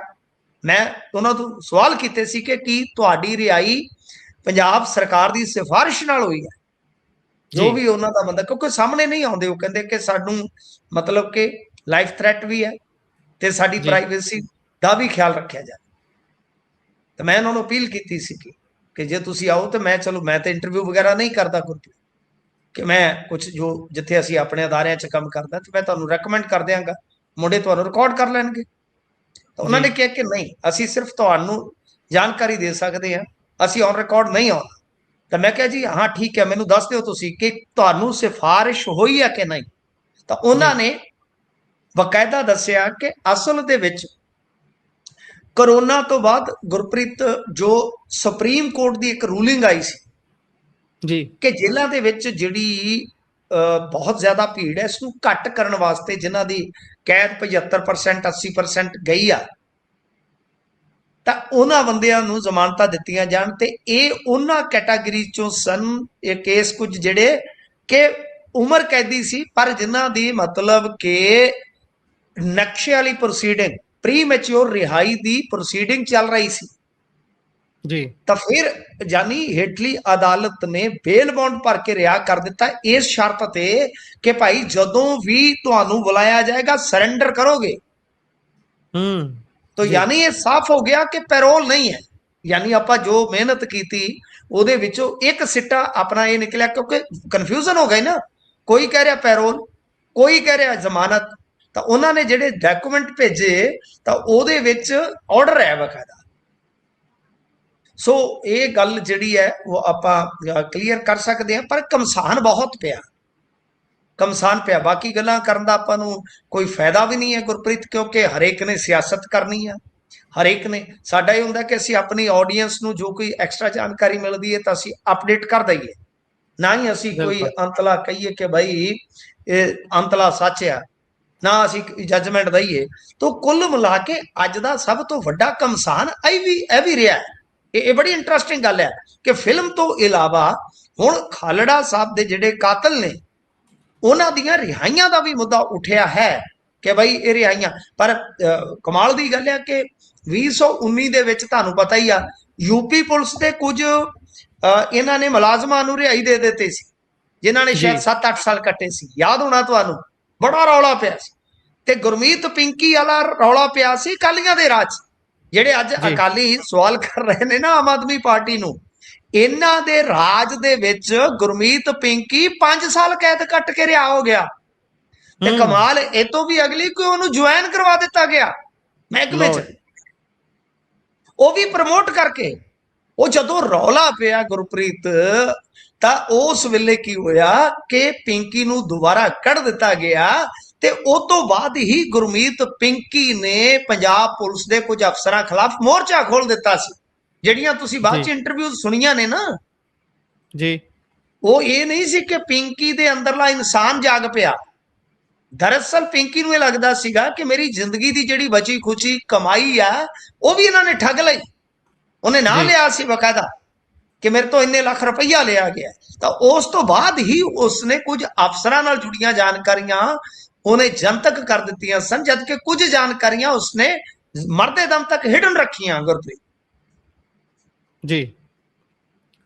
ਮੈਂ ਉਹਨਾਂ ਤੋਂ ਸਵਾਲ ਕੀਤੇ ਸੀ ਕਿ ਕੀ ਤੁਹਾਡੀ ਰਿਹਾਈ ਪੰਜਾਬ ਸਰਕਾਰ ਦੀ ਸਿਫਾਰਿਸ਼ ਨਾਲ ਹੋਈ ਹੈ? ਜੋ ਵੀ ਉਹਨਾਂ ਦਾ ਬੰਦਾ, ਕਿਉਂਕਿ ਸਾਹਮਣੇ ਨਹੀਂ ਆਉਂਦੇ, ਉਹ ਕਹਿੰਦੇ ਕਿ ਸਾਨੂੰ ਮਤਲਬ ਕਿ ਲਾਈਫ ਥ੍ਰੈਟ ਵੀ ਹੈ ਤੇ ਸਾਡੀ ਪ੍ਰਾਈਵੇਸੀ ਦਾ ਵੀ ਖਿਆਲ ਰੱਖਿਆ ਜਾਏ। ਤਾਂ ਮੈਂ ਉਹਨਾਂ ਨੂੰ ਅਪੀਲ ਕੀਤੀ ਸੀ ਕਿ ਜੇ ਤੁਸੀਂ ਆਓ ਤਾਂ ਮੈਂ ਤਾਂ ਇੰਟਰਵਿਊ ਵਗੈਰਾ ਨਹੀਂ ਕਰਦਾ ਗੁਰਪ੍ਰੀਤ, ਕਿ ਮੈਂ ਕੁਝ ਜੋ ਜਿੱਥੇ ਅਸੀਂ ਆਪਣੇ ਅਦਾਰਿਆਂ 'ਚ ਕੰਮ ਕਰਦਾ, ਤੇ ਮੈਂ ਤੁਹਾਨੂੰ ਰეკਮੈਂਡ ਕਰ ਦਿਆਂਗਾ, ਮੁੰਡੇ ਤੁਹਾਨੂੰ ਰਿਕਾਰਡ ਕਰ ਲੈਣਗੇ। ਤਾਂ ਉਹਨਾਂ ਨੇ ਕਿਹਾ ਕਿ ਨਹੀਂ, ਅਸੀਂ ਸਿਰਫ ਤੁਹਾਨੂੰ ਜਾਣਕਾਰੀ ਦੇ ਸਕਦੇ ਹਾਂ, ਅਸੀਂ ਔਨ ਰਿਕਾਰਡ ਨਹੀਂ ਆਉਣਾ। ਤਾਂ ਮੈਂ ਕਿਹਾ ਜੀ ਹਾਂ ਠੀਕ ਹੈ, ਮੈਨੂੰ ਦੱਸ ਦਿਓ ਤੁਸੀਂ ਕਿ ਤੁਹਾਨੂੰ ਸਿਫਾਰਿਸ਼ ਹੋਈ ਹੈ ਕਿ ਨਹੀਂ। ਤਾਂ ਉਹਨਾਂ ਨੇ ਬਕਾਇਦਾ ਦੱਸਿਆ ਕਿ ਅਸਲ ਦੇ ਵਿੱਚ ਕਰੋਨਾ ਤੋਂ ਬਾਅਦ ਗੁਰਪ੍ਰੀਤ, ਜੋ ਸੁਪਰੀਮ ਕੋਰਟ ਦੀ ਇੱਕ ਰੂਲਿੰਗ ਆਈ ਸੀ ਜੀ, ਕਿ ਜੇਲ੍ਹਾਂ ਦੇ ਵਿੱਚ ਜਿਹੜੀ ਬਹੁਤ ਜ਼ਿਆਦਾ ਭੀੜ ਹੈ, ਇਸ ਨੂੰ ਘੱਟ ਕਰਨ ਵਾਸਤੇ ਜਿਨ੍ਹਾਂ ਦੀ ਕੈਦ 75% 80% ਗਈ ਆ, ਤਾਂ ਉਹਨਾਂ ਬੰਦਿਆਂ ਨੂੰ ਜ਼ਮਾਨਤਾਂ ਦਿੱਤੀਆਂ ਜਾਣ। ਤੇ ਇਹ ਉਹਨਾਂ ਕੈਟਾਗਰੀ ਚੋਂ ਸਨ ਇਹ ਕੇਸ ਕੁਝ ਜਿਹੜੇ ਕਿ ਉਮਰ ਕੈਦੀ ਸੀ, ਪਰ ਜਿਨ੍ਹਾਂ ਦੀ ਮਤਲਬ ਕਿ ਨਕਸ਼ੇ ਵਾਲੀ ਪ੍ਰੋਸੀਡਿੰਗ, ਪ੍ਰੀ ਮੈਚਿਓਰ ਰਿਹਾਈ ਦੀ ਪ੍ਰੋਸੀਡਿੰਗ ਚੱਲ ਰਹੀ ਸੀ ਜੀ। ਤਾਂ ਫਿਰ ਜਾਨੀ ਹੇਠਲੀ ਅਦਾਲਤ ਨੇ ਬੇਲ ਬੌਂਡ ਭਰ ਕੇ ਰਿਹਾ ਕਰ ਦਿੱਤਾ, ਇਸ ਸ਼ਰਤ ਤੇ ਕਿ ਭਾਈ ਜਦੋਂ ਵੀ ਤੁਹਾਨੂੰ ਬੁਲਾਇਆ ਜਾਏਗਾ ਸਰੈਂਡਰ ਕਰੋਗੇ। तो यानी ये साफ हो गया कि पैरोल नहीं है, यानी आप जो मेहनत की थी ਉਹਦੇ ਵਿੱਚੋਂ ਇੱਕ ਸਿੱਟਾ ਆਪਣਾ ਇਹ ਨਿਕਲਿਆ, ਕਿਉਂਕਿ ਕਨਫਿਊਜ਼ਨ ਹੋ ਗਈ ਨਾ, ਕੋਈ ਕਹਿ ਰਿਹਾ ਪੈਰੋਲ, ਕੋਈ ਕਹਿ ਰਿਹਾ ਜ਼ਮਾਨਤ। ਤਾਂ ਉਹਨਾਂ ਨੇ ਜਿਹੜੇ ਡਾਕੂਮੈਂਟ ਭੇਜੇ ਤਾਂ ਉਹਦੇ ਵਿੱਚ ਆਰਡਰ ਹੈ ਬਕਾਇਦਾ। ਸੋ ਇਹ ਗੱਲ ਜਿਹੜੀ ਹੈ ਉਹ ਆਪਾਂ ਕਲੀਅਰ ਕਰ ਸਕਦੇ ਹਾਂ, ਪਰ ਕਮਸਾਨ ਬਹੁਤ ਪਿਆ, ਕਮਸਾਨ ਪਿਆ। ਬਾਕੀ ਗੱਲਾਂ ਕਰਨ ਦਾ ਆਪਾਂ ਨੂੰ ਕੋਈ ਫਾਇਦਾ ਵੀ ਨਹੀਂ ਹੈ ਗੁਰਪ੍ਰੀਤ, ਕਿਉਂਕਿ ਹਰੇਕ ਨੇ ਸਿਆਸਤ ਕਰਨੀ ਆ, ਹਰੇਕ ਨੇ। ਸਾਡਾ ਇਹ ਹੁੰਦਾ ਕਿ ਅਸੀਂ ਆਪਣੀ ਆਡੀਅנס ਨੂੰ ਜੋ ਕੋਈ ਐਕਸਟਰਾ ਜਾਣਕਾਰੀ ਮਿਲਦੀ ਹੈ ਤਾਂ ਅਸੀਂ ਅਪਡੇਟ ਕਰ ਦਈਏ, ਨਾ ਹੀ ਅਸੀਂ ਕੋਈ ਅੰਤਲਾ ਕਹੀਏ ਕਿ ਭਾਈ ਇਹ ਅੰਤਲਾ ਸੱਚ ਆ, ਨਾ ਅਸੀਂ ਜੱਜਮੈਂਟ ਦਈਏ। ਤਾਂ ਕੁੱਲ ਮਿਲਾ ਕੇ ਅੱਜ ਦਾ ਸਭ ਤੋਂ ਵੱਡਾ ਕਮਸਾਨ ਇਹ ਵੀ ਰਿਹਾ। ਇਹ ਬੜੀ ਇੰਟਰਸਟਿੰਗ ਗੱਲ ਹੈ ਕਿ ਫਿਲਮ ਤੋਂ ਇਲਾਵਾ ਹੁਣ ਖਾਲੜਾ ਸਾਹਿਬ ਦੇ ਜਿਹੜੇ ਕਾਤਲ ਨੇ ਉਹਨਾਂ ਦੀਆਂ ਰਿਹਾਈਆਂ ਦਾ ਵੀ ਮੁੱਦਾ ਉੱਠਿਆ ਹੈ ਕਿ ਬਈ ਇਹ ਰਿਹਾਈਆਂ। ਪਰ ਕਮਾਲ ਦੀ ਗੱਲ ਹੈ ਕਿ 2019 ਦੇ ਵਿੱਚ ਤੁਹਾਨੂੰ ਪਤਾ ਹੀ ਆ, ਯੂਪੀ ਪੁਲਿਸ ਦੇ ਕੁਝ ਇਹਨਾਂ ਨੇ ਮੁਲਾਜ਼ਮਾਂ ਨੂੰ ਰਿਹਾਈ ਦੇ ਦਿੱਤੇ ਸੀ ਜਿਨ੍ਹਾਂ ਨੇ ਸ਼ਾਇਦ 7-8 ਸਾਲ ਕੱਟੇ ਸੀ, ਯਾਦ ਹੋਣਾ ਤੁਹਾਨੂੰ, ਬੜਾ ਰੌਲਾ ਪਿਆ ਸੀ। ਤੇ ਗੁਰਮੀਤ ਪਿੰਕੀ ਵਾਲਾ ਰੌਲਾ ਪਿਆ ਸੀ ਅਕਾਲੀਆਂ ਦੇ ਰਾਜ, ਜਿਹੜੇ ਅੱਜ ਅਕਾਲੀ ਸਵਾਲ ਕਰ ਰਹੇ ਨੇ ਨਾ ਆਮ ਆਦਮੀ ਪਾਰਟੀ ਨੂੰ, ਇਹਨਾਂ ਦੇ ਰਾਜ ਦੇ ਵਿੱਚ ਗੁਰਮੀਤ ਪਿੰਕੀ 5 ਸਾਲ ਕੈਦ ਕੱਟ ਕੇ ਰਿਹਾ ਹੋ ਗਿਆ। ਤੇ ਕਮਾਲ ਇਹ ਤੋਂ ਵੀ ਅਗਲੀ ਕਿ ਉਹਨੂੰ ਜੁਆਇਨ ਕਰਵਾ ਦਿੱਤਾ ਗਿਆ ਮਹਿਕਮੇ 'ਚ, ਉਹ ਵੀ ਪ੍ਰਮੋਟ ਕਰਕੇ। ਉਹ ਜਦੋਂ ਰੌਲਾ ਪਿਆ ਗੁਰਪ੍ਰੀਤ, ਤਾਂ ਉਸ ਵੇਲੇ ਕੀ ਹੋਇਆ ਕਿ ਪਿੰਕੀ ਨੂੰ ਦੁਬਾਰਾ ਕੱਢ ਦਿੱਤਾ ਗਿਆ। ਤੇ ਉਹ ਤੋਂ ਬਾਅਦ ਹੀ ਗੁਰਮੀਤ ਪਿੰਕੀ ਨੇ ਪੰਜਾਬ ਪੁਲਿਸ ਦੇ ਕੁਝ ਅਫਸਰਾਂ ਖਿਲਾਫ ਮੋਰਚਾ ਖੋਲ ਦਿੱਤਾ ਸੀ, ਜਿਹੜੀਆਂ ਤੁਸੀਂ ਬਾਅਦ ਚ ਇੰਟਰਵਿਊ ਸੁਣੀਆਂ ਨੇ ਨਾ ਜੀ। ਉਹ ਇਹ ਨਹੀਂ ਸੀ ਕਿ ਪਿੰਕੀ ਦੇ ਅੰਦਰਲਾ ਇਨਸਾਨ ਜਾਗ ਪਿਆ। ਦਰਅਸਲ ਪਿੰਕੀ ਨੂੰ ਇਹ ਲੱਗਦਾ ਸੀਗਾ ਕਿ ਮੇਰੀ ਜ਼ਿੰਦਗੀ ਦੀ ਜਿਹੜੀ ਬਚੀ ਖੁਚੀ ਕਮਾਈ ਆ ਉਹ ਵੀ ਇਹਨਾਂ ਨੇ ਠੱਗ ਲਈ। ਉਹਨੇ ਨਾਂ ਲਿਆ ਸੀ ਬਕਾਇਦਾ ਕਿ ਮੇਰੇ ਤੋਂ ਇੰਨੇ ਲੱਖ ਰੁਪਈਆ ਲਿਆ ਗਿਆ। ਤਾਂ ਉਸ ਤੋਂ ਬਾਅਦ ਹੀ ਉਸਨੇ ਕੁਝ ਅਫਸਰਾਂ ਨਾਲ ਜੁੜੀਆਂ ਜਾਣਕਾਰੀਆਂ ਉਹਨੇ ਜਨਤਕ ਕਰ ਦਿੱਤੀਆਂ ਸਨ, ਜਦਕਿ ਕੁਝ ਜਾਣਕਾਰੀਆਂ ਉਸਨੇ ਮਰਦੇ ਦਮ ਤੱਕ ਹਿਡਨ ਰੱਖੀਆਂ ਗੁਰਪ੍ਰੀਤ ਜੀ।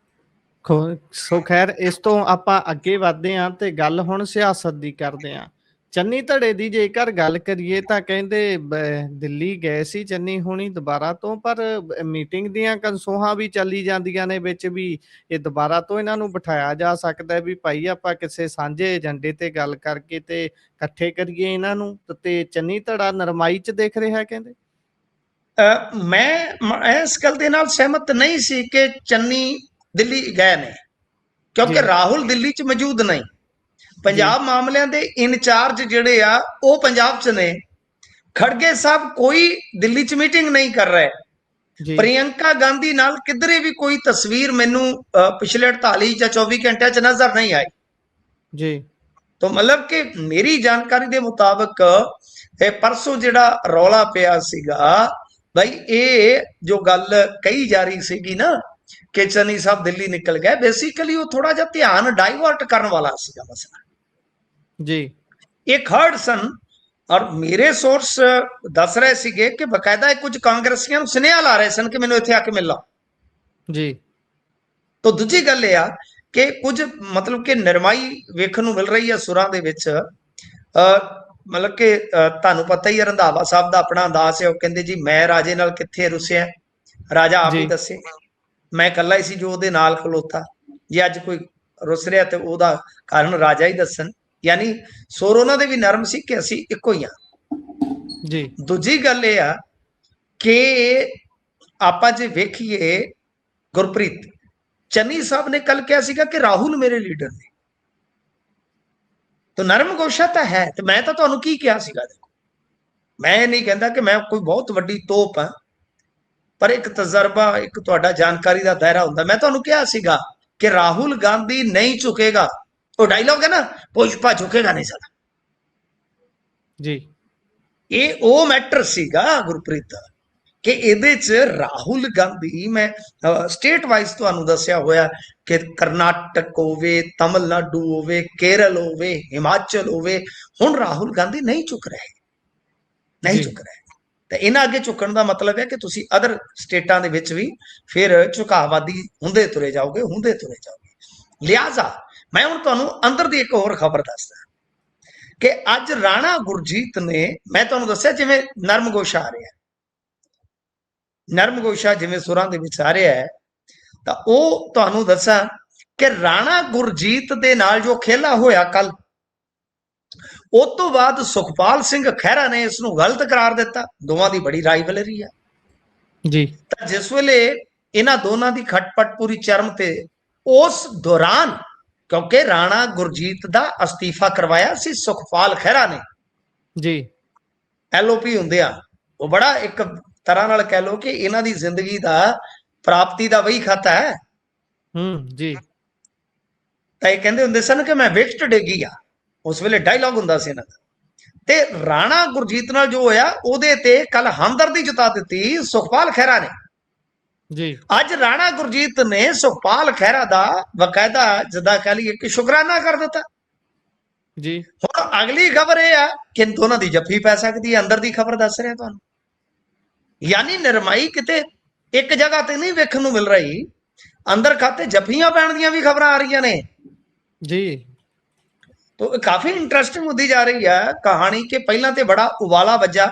ਸੋ ਖੈਰ, ਇਸ ਤੋਂ ਆਪਾਂ ਅੱਗੇ ਵਧਦੇ ਹਾਂ ਤੇ ਗੱਲ ਹੁਣ ਸਿਆਸਤ ਦੀ ਕਰਦੇ ਹਾਂ। ਚੰਨੀ ਧੜੇ ਦੀ ਜੇਕਰ ਗੱਲ ਕਰੀਏ ਤਾਂ ਕਹਿੰਦੇ ਦਿੱਲੀ ਗਏ ਸੀ ਚੰਨੀ ਹੁਣੀ ਦੁਬਾਰਾ ਤੋਂ, ਪਰ ਮੀਟਿੰਗ ਦੀਆਂ ਕਨਸੋਹਾਂ ਵੀ ਚੱਲੀ ਜਾਂਦੀਆਂ ਨੇ ਵਿੱਚ ਵੀ ਇਹ ਦੁਬਾਰਾ ਤੋਂ ਇਹਨਾਂ ਨੂੰ ਬਿਠਾਇਆ ਜਾ ਸਕਦਾ ਵੀ ਭਾਈ ਆਪਾਂ ਕਿਸੇ ਸਾਂਝੇ ਏਜੰਡੇ ਤੇ ਗੱਲ ਕਰਕੇ ਤੇ ਇਕੱਠੇ ਕਰੀਏ ਇਹਨਾਂ ਨੂੰ। ਤੇ ਚੰਨੀ ਧੜਾ ਨਰਮਾਈ 'ਚ ਦੇਖ ਰਿਹਾ ਕਹਿੰਦੇ। ਮੈਂ ਇਸ ਗੱਲ ਦੇ ਨਾਲ ਸਹਿਮਤ ਨਹੀਂ ਸੀ ਕਿ ਚੰਨੀ ਦਿੱਲੀ ਗਏ ਨੇ, ਕਿਉਂਕਿ ਰਾਹੁਲ ਦਿੱਲੀ 'ਚ ਮੌਜੂਦ ਨਹੀਂ। ਪੰਜਾਬ ਮਾਮਲਿਆਂ ਦੇ ਇੰਚਾਰਜ ਜਿਹੜੇ ਆ ਉਹ ਪੰਜਾਬ 'ਚ ਨੇ। ਖੜਗੇ ਸਾਹਿਬ ਕੋਈ ਦਿੱਲੀ 'ਚ ਮੀਟਿੰਗ ਨਹੀਂ ਕਰ ਰਹੇ। ਪ੍ਰਿਯੰਕਾ ਗਾਂਧੀ ਨਾਲ ਕਿਧਰੇ ਵੀ ਕੋਈ ਤਸਵੀਰ ਮੈਨੂੰ ਪਿਛਲੇ 48 ਜਾਂ 24 ਘੰਟਿਆਂ 'ਚ ਨਜ਼ਰ ਨਹੀਂ ਆਈ ਜੀ। ਤਾਂ ਮਤਲਬ ਕਿ ਮੇਰੀ ਜਾਣਕਾਰੀ ਦੇ ਮੁਤਾਬਕ ਇਹ ਪਰਸੋਂ ਜਿਹੜਾ ਰੌਲਾ ਪਿਆ ਸੀਗਾ ਭਾਈ, ਇਹ ਜੋ ਗੱਲ ਕਹੀ ਜਾ ਰਹੀ ਸੀਗੀ ਨਾ ਕਿ ਚੰਨੀ ਸਾਹਿਬ ਦਿੱਲੀ ਨਿਕਲ ਗਏ, ਬੇਸਿਕਲੀ ਉਹ ਥੋੜਾ ਜਿਹਾ ਧਿਆਨ ਡਾਈਵਰਟ ਕਰਨ ਵਾਲਾ ਸੀਗਾ ਮਸਲਾ ਜੀ। ਇੱਕ ਹਰਡ ਸਨ ਔਰ ਮੇਰੇ ਸੋਰਸ ਦੱਸ ਰਹੇ ਸੀਗੇ ਕਿ ਬਕਾਇਦਾ ਕੁਝ ਕਾਂਗਰਸੀਆਂ ਨੂੰ ਸੁਨੇਹਾ ਲਾ ਰਹੇ ਸਨ ਕਿ ਮੈਨੂੰ ਇੱਥੇ ਆ ਕੇ ਮਿਲ ਲਓ ਜੀ। ਤਾਂ ਦੂਜੀ ਗੱਲ ਇਹ ਆ ਕਿ ਕੁਝ ਮਤਲਬ ਕਿ ਨਰਮਾਈ ਵੇਖਣ ਨੂੰ ਮਿਲ ਰਹੀ ਹੈ ਸੁਰਾਂ ਦੇ ਵਿੱਚ। ਮਤਲਬ ਕਿ ਤੁਹਾਨੂੰ ਪਤਾ ਹੀ ਹੈ ਰੰਧਾਵਾ ਸਾਹਿਬ ਦਾ ਆਪਣਾ ਅੰਦਾਜ਼ ਹੈ, ਉਹ ਕਹਿੰਦੇ ਜੀ ਮੈਂ ਰਾਜੇ ਨਾਲ ਕਿੱਥੇ ਰੁੱਸਿਆ, ਰਾਜਾ ਆਪ ਹੀ ਦੱਸੇ, ਮੈਂ ਇਕੱਲਾ ਹੀ ਸੀ ਜੋ ਉਹਦੇ ਨਾਲ ਖਲੋਤਾ। ਜੇ ਅੱਜ ਕੋਈ ਰੁੱਸ ਰਿਹਾ ਤੇ ਉਹਦਾ ਕਾਰਨ ਰਾਜਾ ਹੀ ਦੱਸਣ। ਯਾਨੀ ਸੁਰ ਉਹਨਾਂ ਦੇ ਵੀ ਨਰਮ ਸੀ ਕਿ ਅਸੀਂ ਇੱਕੋ ਹੀ ਹਾਂ ਜੀ। ਦੂਜੀ ਗੱਲ ਇਹ ਆ ਕਿ ਆਪਾਂ ਜੇ ਵੇਖੀਏ ਗੁਰਪ੍ਰੀਤ, ਚੰਨੀ ਸਾਹਿਬ ਨੇ ਕੱਲ ਕਿਹਾ ਸੀਗਾ ਕਿ ਰਾਹੁਲ ਮੇਰੇ ਲੀਡਰ ਨੇ, ਤਾਂ ਨਰਮ ਗੋਸ਼ਾ ਤਾਂ ਹੈ। ਤੇ ਮੈਂ ਤਾਂ ਤੁਹਾਨੂੰ ਕੀ ਕਿਹਾ ਸੀਗਾ, ਦੇਖੋ ਮੈਂ ਨਹੀਂ ਕਹਿੰਦਾ ਕਿ ਮੈਂ ਕੋਈ ਬਹੁਤ ਵੱਡੀ ਤੋਪ ਹਾਂ, ਪਰ ਇੱਕ ਤਜਰਬਾ, ਇੱਕ ਤੁਹਾਡਾ ਜਾਣਕਾਰੀ ਦਾ ਦਾਇਰਾ ਹੁੰਦਾ। ਮੈਂ ਤੁਹਾਨੂੰ ਕਿਹਾ ਸੀਗਾ ਕਿ ਰਾਹੁਲ ਗਾਂਧੀ ਨਹੀਂ ਝੁਕੇਗਾ ਉਹ ਡਾਇਲੌਗ ਹੈ ਨਾ, ਪੁਸ਼ਪਾ ਝੁਕੇਗਾ ਨਹੀਂ ਸਾਲਾ, ਜੀ ਇਹ ਉਹ ਮੈਟਰ ਸੀਗਾ ਗੁਰਪ੍ਰੀਤ ਕਿ ਇਹਦੇ ਚ ਰਾਹੁਲ ਗਾਂਧੀ, ਮੈਂ ਸਟੇਟ ਵਾਈਜ਼ ਤੁਹਾਨੂੰ ਦੱਸਿਆ ਹੋਇਆ ਕਿ ਕਰਨਾਟਕ ਹੋਵੇ, ਤਮਿਲਨਾਡੂ ਹੋਵੇ, ਕੇਰਲ ਹੋਵੇ, ਹਿਮਾਚਲ ਹੋਵੇ, ਹੁਣ ਰਾਹੁਲ ਗਾਂਧੀ ਨਹੀਂ ਝੁਕ ਰਹੇ, ਨਹੀਂ ਜੀ ਝੁਕ ਰਹੇ। ਤੇ ਇਹਨਾਂ ਅੱਗੇ ਝੁਕਣ ਦਾ ਮਤਲਬ ਹੈ ਕਿ ਤੁਸੀਂ ਅਦਰ ਸਟੇਟਾਂ ਦੇ ਵਿੱਚ ਵੀ ਫਿਰ ਝੁਕਾਵਾਦੀ ਹੁੰਦੇ ਤੁਰੇ ਜਾਓਗੇ, ਹੁੰਦੇ ਤੁਰੇ ਜਾਓਗੇ। ਲਿਹਾਜ਼ਾ ਮੈਂ ਹੁਣ ਤੁਹਾਨੂੰ ਅੰਦਰ ਦੀ ਇੱਕ ਹੋਰ ਖਬਰ ਦੱਸਦਾ ਕਿ ਅੱਜ ਰਾਣਾ ਗੁਰਜੀਤ ਨੇ, ਮੈਂ ਤੁਹਾਨੂੰ ਦੱਸਿਆ ਜਿਵੇਂ ਨਰਮ ਗੋਸ਼ਾ ਆ ਰਿਹਾ, ਨਰਮ ਗੋਸ਼ਾ ਜਿਵੇਂ ਸੁਰਾਂ ਦੇ ਵਿੱਚ ਆ ਰਿਹਾ ਹੈ, ਤਾਂ ਉਹ ਤੁਹਾਨੂੰ ਦੱਸਾਂ ਕਿ ਰਾਣਾ ਗੁਰਜੀਤ ਦੇ ਨਾਲ ਜੋ ਖੇਲਾ ਹੋਇਆ ਕੱਲ, ਉਸ ਤੋਂ ਬਾਅਦ ਸੁਖਪਾਲ ਸਿੰਘ ਖਹਿਰਾ ਨੇ ਇਸ ਨੂੰ ਗਲਤ ਕਰਾਰ ਦਿੱਤਾ। ਦੋਵਾਂ ਦੀ ਬੜੀ ਰਾਈਵਲਰੀ ਹੈ ਜੀ। ਤਾਂ ਜਿਸ ਵੇਲੇ ਇਹਨਾਂ ਦੋਨਾਂ ਦੀ ਖਟਪਟ ਪੂਰੀ ਚਰਮ ਤੇ, ਉਸ ਦੌਰਾਨ ਕਿਉਂਕਿ ਰਾਣਾ ਗੁਰਜੀਤ ਦਾ ਅਸਤੀਫਾ ਕਰਵਾਇਆ ਸੀ ਸੁਖਪਾਲ ਖਹਿਰਾ ਨੇ, ਜੀ ਐਲਓਪੀ ਹੁੰਦੇ ਆ, ਉਹ ਬੜਾ ਇੱਕ ਤਰ੍ਹਾਂ ਨਾਲ ਕਹਿ ਲੋ ਕਿ ਇਹਨਾਂ ਦੀ ਜ਼ਿੰਦਗੀ ਦਾ ਪ੍ਰਾਪਤੀ ਦਾ ਵਹੀ ਖਾਤਾ ਹੈ। ਜੀ। ਤਾਂ ਇਹ ਕਹਿੰਦੇ ਹੁੰਦੇ ਸਨ ਕਿ ਮੈਂ ਵਿਕਟ ਡੇਗੀ ਆ, ਉਸ ਵੇਲੇ ਡਾਇਲੌਗ ਹੁੰਦਾ ਸੀ ਇਹਨਾਂ ਦਾ। ਤੇ ਰਾਣਾ ਗੁਰਜੀਤ ਨਾਲ ਜੋ ਹੋਇਆ ਉਹਦੇ ਤੇ ਕੱਲ ਹਮਦਰਦੀ ਜਤਾ ਦਿੱਤੀ ਸੁਖਪਾਲ ਖਹਿਰਾ ਨੇ। ਜੀ ਅੱਜ ਰਾਣਾ ਗੁਰਜੀਤ ਨੇ ਸੁਖਪਾਲ ਖਹਿਰਾ ਦਾ ਬਕਾਇਦਾ ਜਿੱਦਾਂ ਕਹ ਲਈਏ ਕਿ ਸ਼ੁਕਰਾਨਾ ਕਰ ਦਿੱਤਾ। ਜੀ ਹੁਣ ਅਗਲੀ ਖਬਰ ਇਹ ਆ ਕਿ ਦੋਨਾਂ ਦੀ ਜੱਫੀ ਪੈ ਸਕਦੀ ਹੈ, ਅੰਦਰ ਦੀ ਖਬਰ ਦੱਸ ਰਿਹਾ ਤੁਹਾਨੂੰ। ਯਾਨੀ ਨਿਰਮਾਈ ਕਿਤੇ ਇੱਕ ਜਗ੍ਹਾ ਤੇ ਨਹੀਂ ਵੇਖਣ ਨੂੰ ਮਿਲ ਰਹੀ, ਅੰਦਰ ਖਾਤੇ ਜੱਫੀਆਂ ਪੈਣ ਦੀਆਂ ਵੀ ਖਬਰਾਂ ਆ ਰਹੀਆਂ ਨੇ ਜੀ। तो काफी इंटरेस्टिंग होती जा रही है कहानी कि पहला तो बड़ा उबाला वजा,